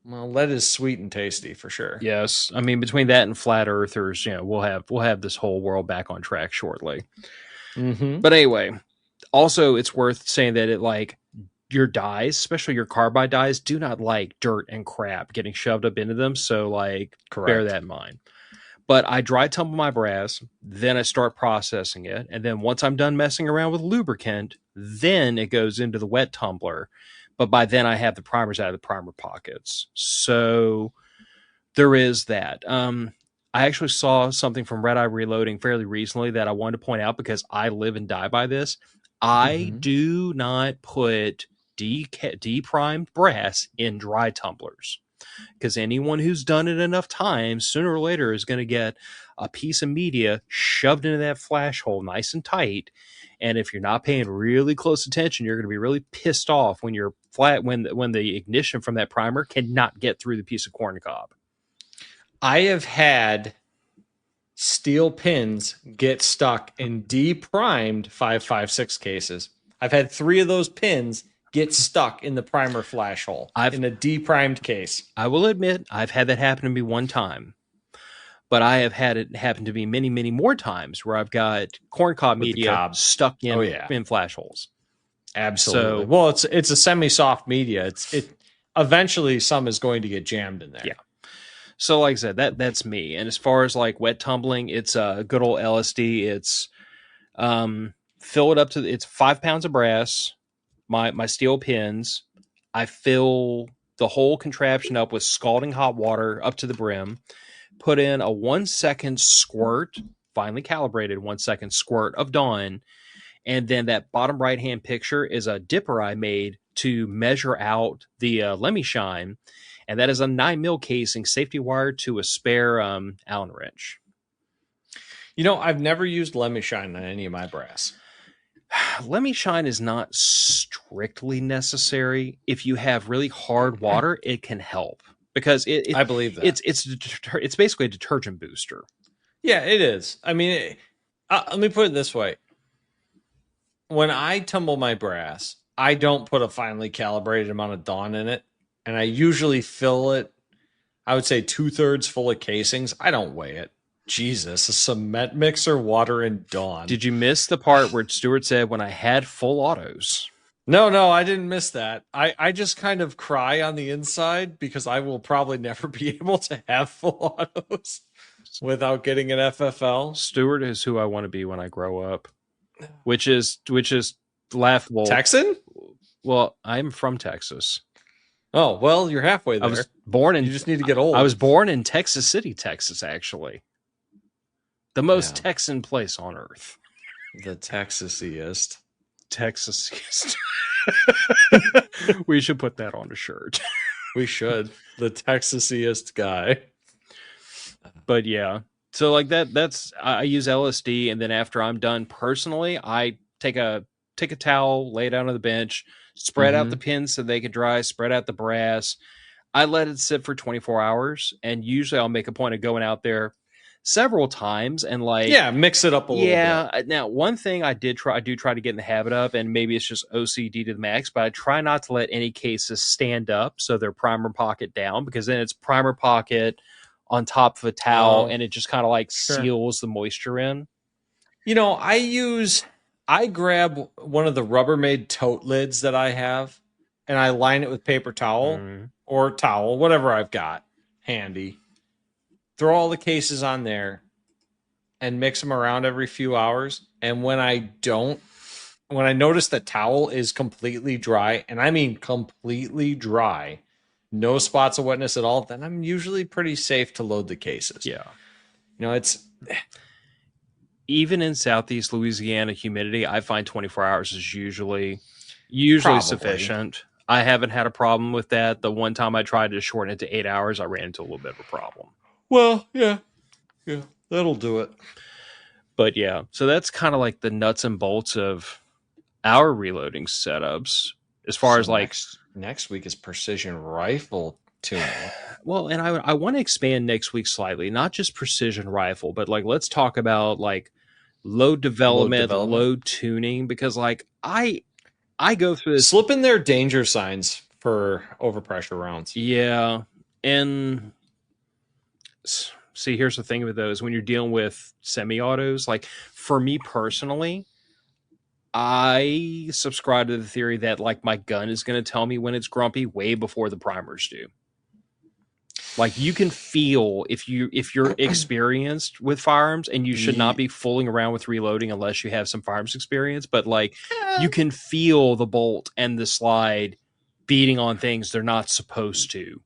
Well, lead is sweet and tasty for sure. Yes, I mean between that and flat earthers, we'll have this whole world back on track shortly. Mm-hmm. But anyway, also it's worth saying that it like your dyes, especially your carbide dyes, do not like dirt and crap getting shoved up into them. So like, bear that in mind. But I dry tumble my brass, then I start processing it, and then once I'm done messing around with lubricant, then it goes into the wet tumbler. But by then I have the primers out of the primer pockets. So there is that. I actually saw something from Red Eye Reloading fairly recently that I wanted to point out because I live and die by this. I do not put deprimed brass in dry tumblers, because anyone who's done it enough times, sooner or later, is going to get a piece of media shoved into that flash hole nice and tight. And if you're not paying really close attention, you're going to be really pissed off when you're when the ignition from that primer cannot get through the piece of corn cob. I have had steel pins get stuck in deprimed 5.56 cases. I've had 3 of those pins get stuck in the primer flash hole in a deprimed case. I will admit I've had that happen to me one time, but I have had it happen to me many, many more times where I've got corncob media stuck in flash holes. Absolutely. So, well, it's a semi-soft media. It eventually some is going to get jammed in there. Yeah. So like I said, that's me. And as far as like wet tumbling, it's a good old LSD. It's fill it up to it's 5 pounds of brass. My steel pins, I fill the whole contraption up with scalding hot water up to the brim, put in a 1 second squirt, finely calibrated 1 second squirt of Dawn, and then that bottom right hand picture is a dipper I made to measure out the Lemmy Shine, and that is a 9mm casing safety wired to a spare Allen wrench. I've never used Lemmy Shine on any of my brass. Lemmy Shine is not strictly necessary. If you have really hard water, it can help because I believe that. It's basically a detergent booster. Yeah, it is. I mean, let me put it this way. When I tumble my brass, I don't put a finely calibrated amount of Dawn in it. And I usually fill it, I would say 2/3 full of casings. I don't weigh it. Jesus, a cement mixer, water, and Dawn. Did you miss the part where Stuart said, when I had full autos? No, I didn't miss that. I just kind of cry on the inside because I will probably never be able to have full autos without getting an FFL. Stuart is who I want to be when I grow up, which is laughable. Texan? Well, I'm from Texas. Oh, well, you're halfway there. I was born in. You just need to get old. I was born in Texas City, Texas, actually. The most Texan place on earth. The Texasiest. Texasiest. We should put that on a shirt. We should. The Texasiest guy. But yeah. So like that's I use LSD, and then after I'm done personally, I take a towel, lay it out on the bench, spread out the pins so they can dry, spread out the brass. I let it sit for 24 hours, and usually I'll make a point of going out there several times and mix it up a little bit. Yeah. Now, one thing I do try to get in the habit of, and maybe it's just OCD to the max, but I try not to let any cases stand up so they're primer pocket down, because then it's primer pocket on top of a towel, and it just kind of seals the moisture in. You know, I grab one of the Rubbermaid tote lids that I have, and I line it with paper towel or towel, whatever I've got handy. Throw all the cases on there and mix them around every few hours. And when I notice the towel is completely dry, and I mean completely dry, no spots of wetness at all, then I'm usually pretty safe to load the cases. Yeah. You know, it's... Even in Southeast Louisiana humidity, I find 24 hours is usually sufficient. I haven't had a problem with that. The one time I tried to shorten it to 8 hours, I ran into a little bit of a problem. Well, yeah, that'll do it. But yeah, so that's kind of like the nuts and bolts of our reloading setups. As far as next week is precision rifle tuning. Well, and I want to expand next week slightly, not just precision rifle, but let's talk about load development, load tuning, because I go through this. Slip in their danger signs for overpressure rounds. Yeah, and see, here's the thing with those: when you're dealing with semi-autos, for me personally, I subscribe to the theory that my gun is going to tell me when it's grumpy way before the primers do. You can feel if you're experienced with firearms, and you should not be fooling around with reloading unless you have some firearms experience. But you can feel the bolt and the slide beating on things they're not supposed to.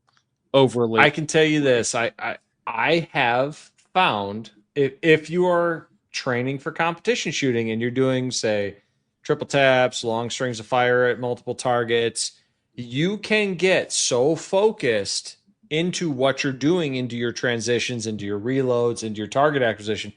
Overly, I can tell you this: I have found if you are training for competition shooting and you're doing, say, triple taps, long strings of fire at multiple targets, you can get so focused into what you're doing, into your transitions, into your reloads, into your target acquisition,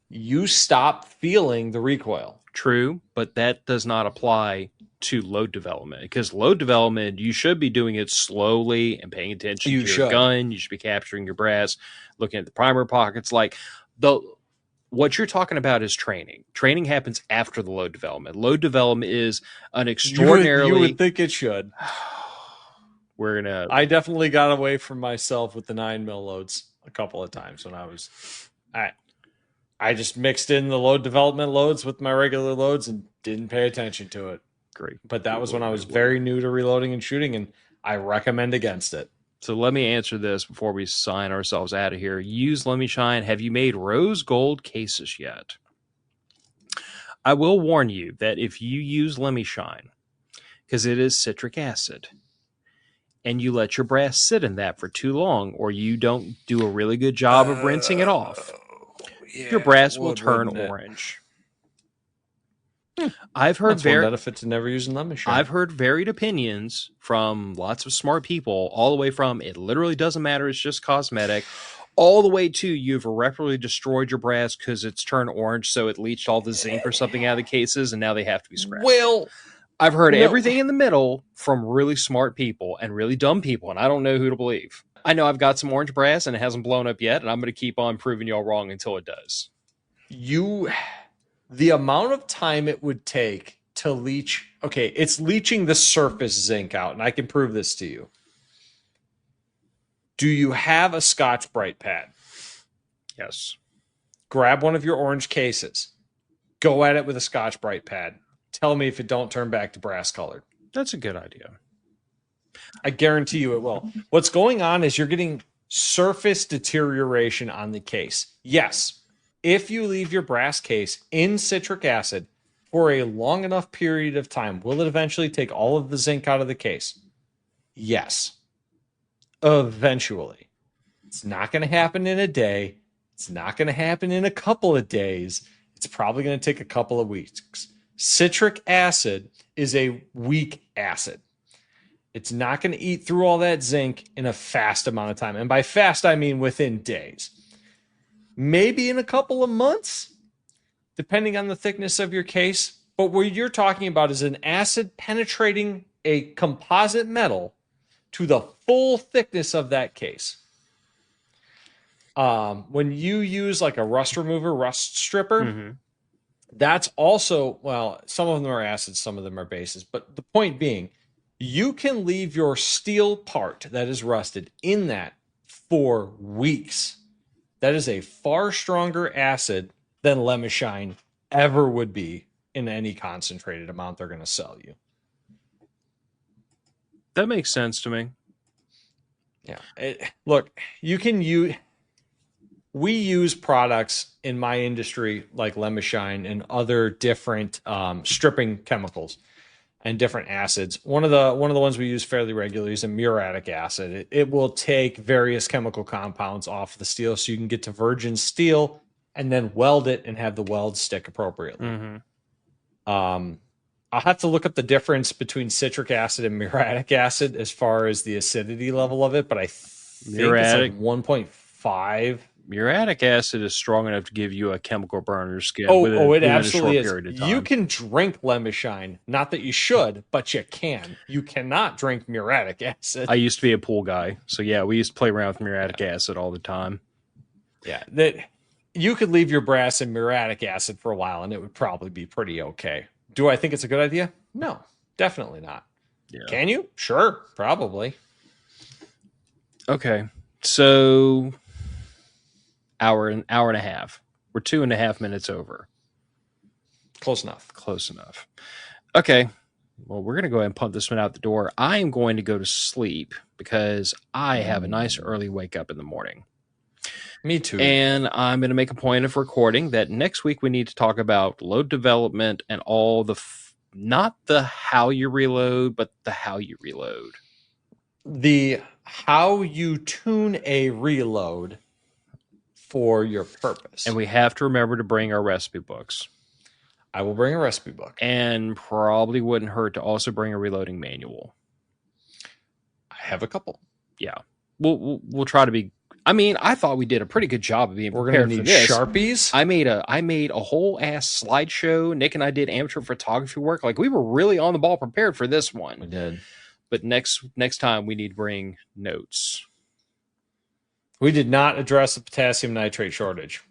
you stop feeling the recoil. True, but that does not apply to load development, because load development, you should be doing it slowly and paying attention to your gun. You should be capturing your brass, looking at the primer pockets. What you're talking about is training. Training happens after the load development. Load development is an extraordinarily... You would think it should. I definitely got away from myself with the 9mm loads a couple of times when I just mixed in the load development loads with my regular loads and didn't pay attention to it. Great. But that was when I was very new to reloading and shooting, and I recommend against it. So let me answer this before we sign ourselves out of here. Use Lemmy Shine. Have you made rose gold cases yet? I will warn you that if you use Lemmy Shine, because it is citric acid, and you let your brass sit in that for too long, or you don't do a really good job of rinsing it off, your brass will turn orange. I've heard benefit to never using Lemmy Shine. I've heard varied opinions from lots of smart people, all the way from it literally doesn't matter, it's just cosmetic, all the way to you've irreparably destroyed your brass because it's turned orange, so it leached all the zinc or something out of the cases, and now they have to be scrapped. Well, I've heard No. everything in the middle from really smart people and really dumb people, and I don't know who to believe. I know I've got some orange brass and it hasn't blown up yet, and I'm going to keep on proving y'all wrong until it does. The amount of time it would take to leach, okay, it's leaching the surface zinc out, and I can prove this to you. Do you have a Scotch-Brite pad? Yes. Grab one of your orange cases. Go at it with a Scotch-Brite pad. Tell me if it don't turn back to brass colored. That's a good idea. I guarantee you it will. What's going on is you're getting surface deterioration on the case. Yes, if you leave your brass case in citric acid for a long enough period of time, will it eventually take all of the zinc out of the case? Yes. Eventually. It's not going to happen in a day. It's not going to happen in a couple of days. It's probably going to take a couple of weeks. Citric acid is a weak acid. It's not going to eat through all that zinc in a fast amount of time. And by fast, I mean within days. Maybe in a couple of months, depending on the thickness of your case. But what you're talking about is an acid penetrating a composite metal to the full thickness of that case. When you use like a rust remover, rust stripper, that's also, well, some of them are acids, some of them are bases. But the point being, you can leave your steel part that is rusted in that for weeks. That is a far stronger acid than Lemishine ever would be in any concentrated amount they're going to sell you. That makes sense to me. Yeah. Look, we use products in my industry like Lemishine and other different stripping chemicals and different acids. One of the ones we use fairly regularly is a muriatic acid. It will take various chemical compounds off the steel so you can get to virgin steel and then weld it and have the weld stick appropriately. I'll have to look up the difference between citric acid and muriatic acid as far as the acidity level of it, but I think it's like 1.5. Muriatic acid is strong enough to give you a chemical burn on your skin. It absolutely is. You can drink Lemishine. Not that you should, but you can. You cannot drink muriatic acid. I used to be a pool guy, so yeah, we used to play around with muriatic acid all the time. Yeah, you could leave your brass in muriatic acid for a while, and it would probably be pretty okay. Do I think it's a good idea? No, definitely not. Yeah. Can you? Sure, probably. Okay, so hour and a half. We're 2.5 minutes over. Close enough. Close enough. Okay. Well, we're going to go ahead and pump this one out the door. I am going to go to sleep because I have a nice early wake up in the morning. Me too. And I'm going to make a point of recording that next week we need to talk about load development and all the, not the how you reload, but the how you reload. The how you tune a reload for your purpose. And we have to remember to bring our recipe books. I will bring a recipe book. And probably wouldn't hurt to also bring a reloading manual. I have a couple. Yeah. We'll try to be, I mean, I thought we did a pretty good job of being prepared for this. Sharpies. I made a whole ass slideshow. Nick and I did amateur photography work. Like, we were really on the ball prepared for this one. We did. But next time we need to bring notes. We did not address the potassium nitrate shortage.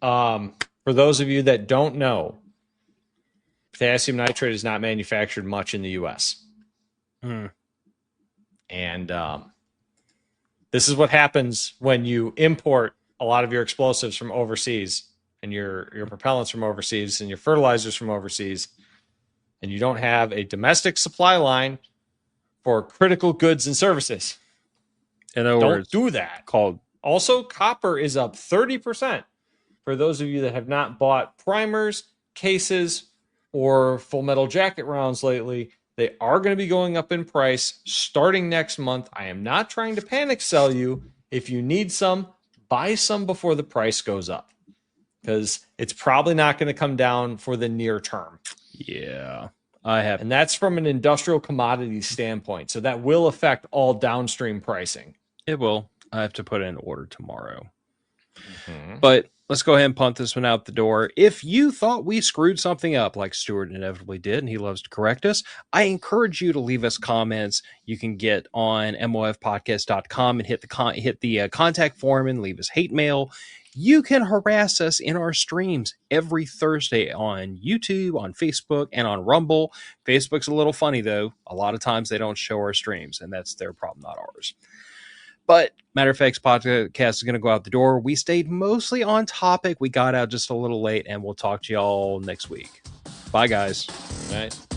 For those of you that don't know, potassium nitrate is not manufactured much in the U.S. And this is what happens when you import a lot of your explosives from overseas and your propellants from overseas and your fertilizers from overseas, and you don't have a domestic supply line for critical goods and services. In other words, don't do that. Called. Also, copper is up 30%. For those of you that have not bought primers, cases, or full metal jacket rounds lately, they are going to be going up in price starting next month. I am not trying to panic sell you. If you need some, buy some before the price goes up, because it's probably not going to come down for the near term. Yeah, I have. And that's from an industrial commodity standpoint. So that will affect all downstream pricing. It will. I have to put in an order tomorrow. But let's go ahead and punt this one out the door. If you thought we screwed something up like Stuart inevitably did, and he loves to correct us, I encourage you to leave us comments. You can get on mofpodcast.com and hit the contact form and leave us hate mail. You can harass us in our streams every Thursday on YouTube, on Facebook, and on Rumble. Facebook's a little funny, though. A lot of times they don't show our streams, and that's their problem, not ours. But Matter of Fact's podcast is going to go out the door. We stayed mostly on topic. We got out just a little late, and we'll talk to y'all next week. Bye, guys. All right.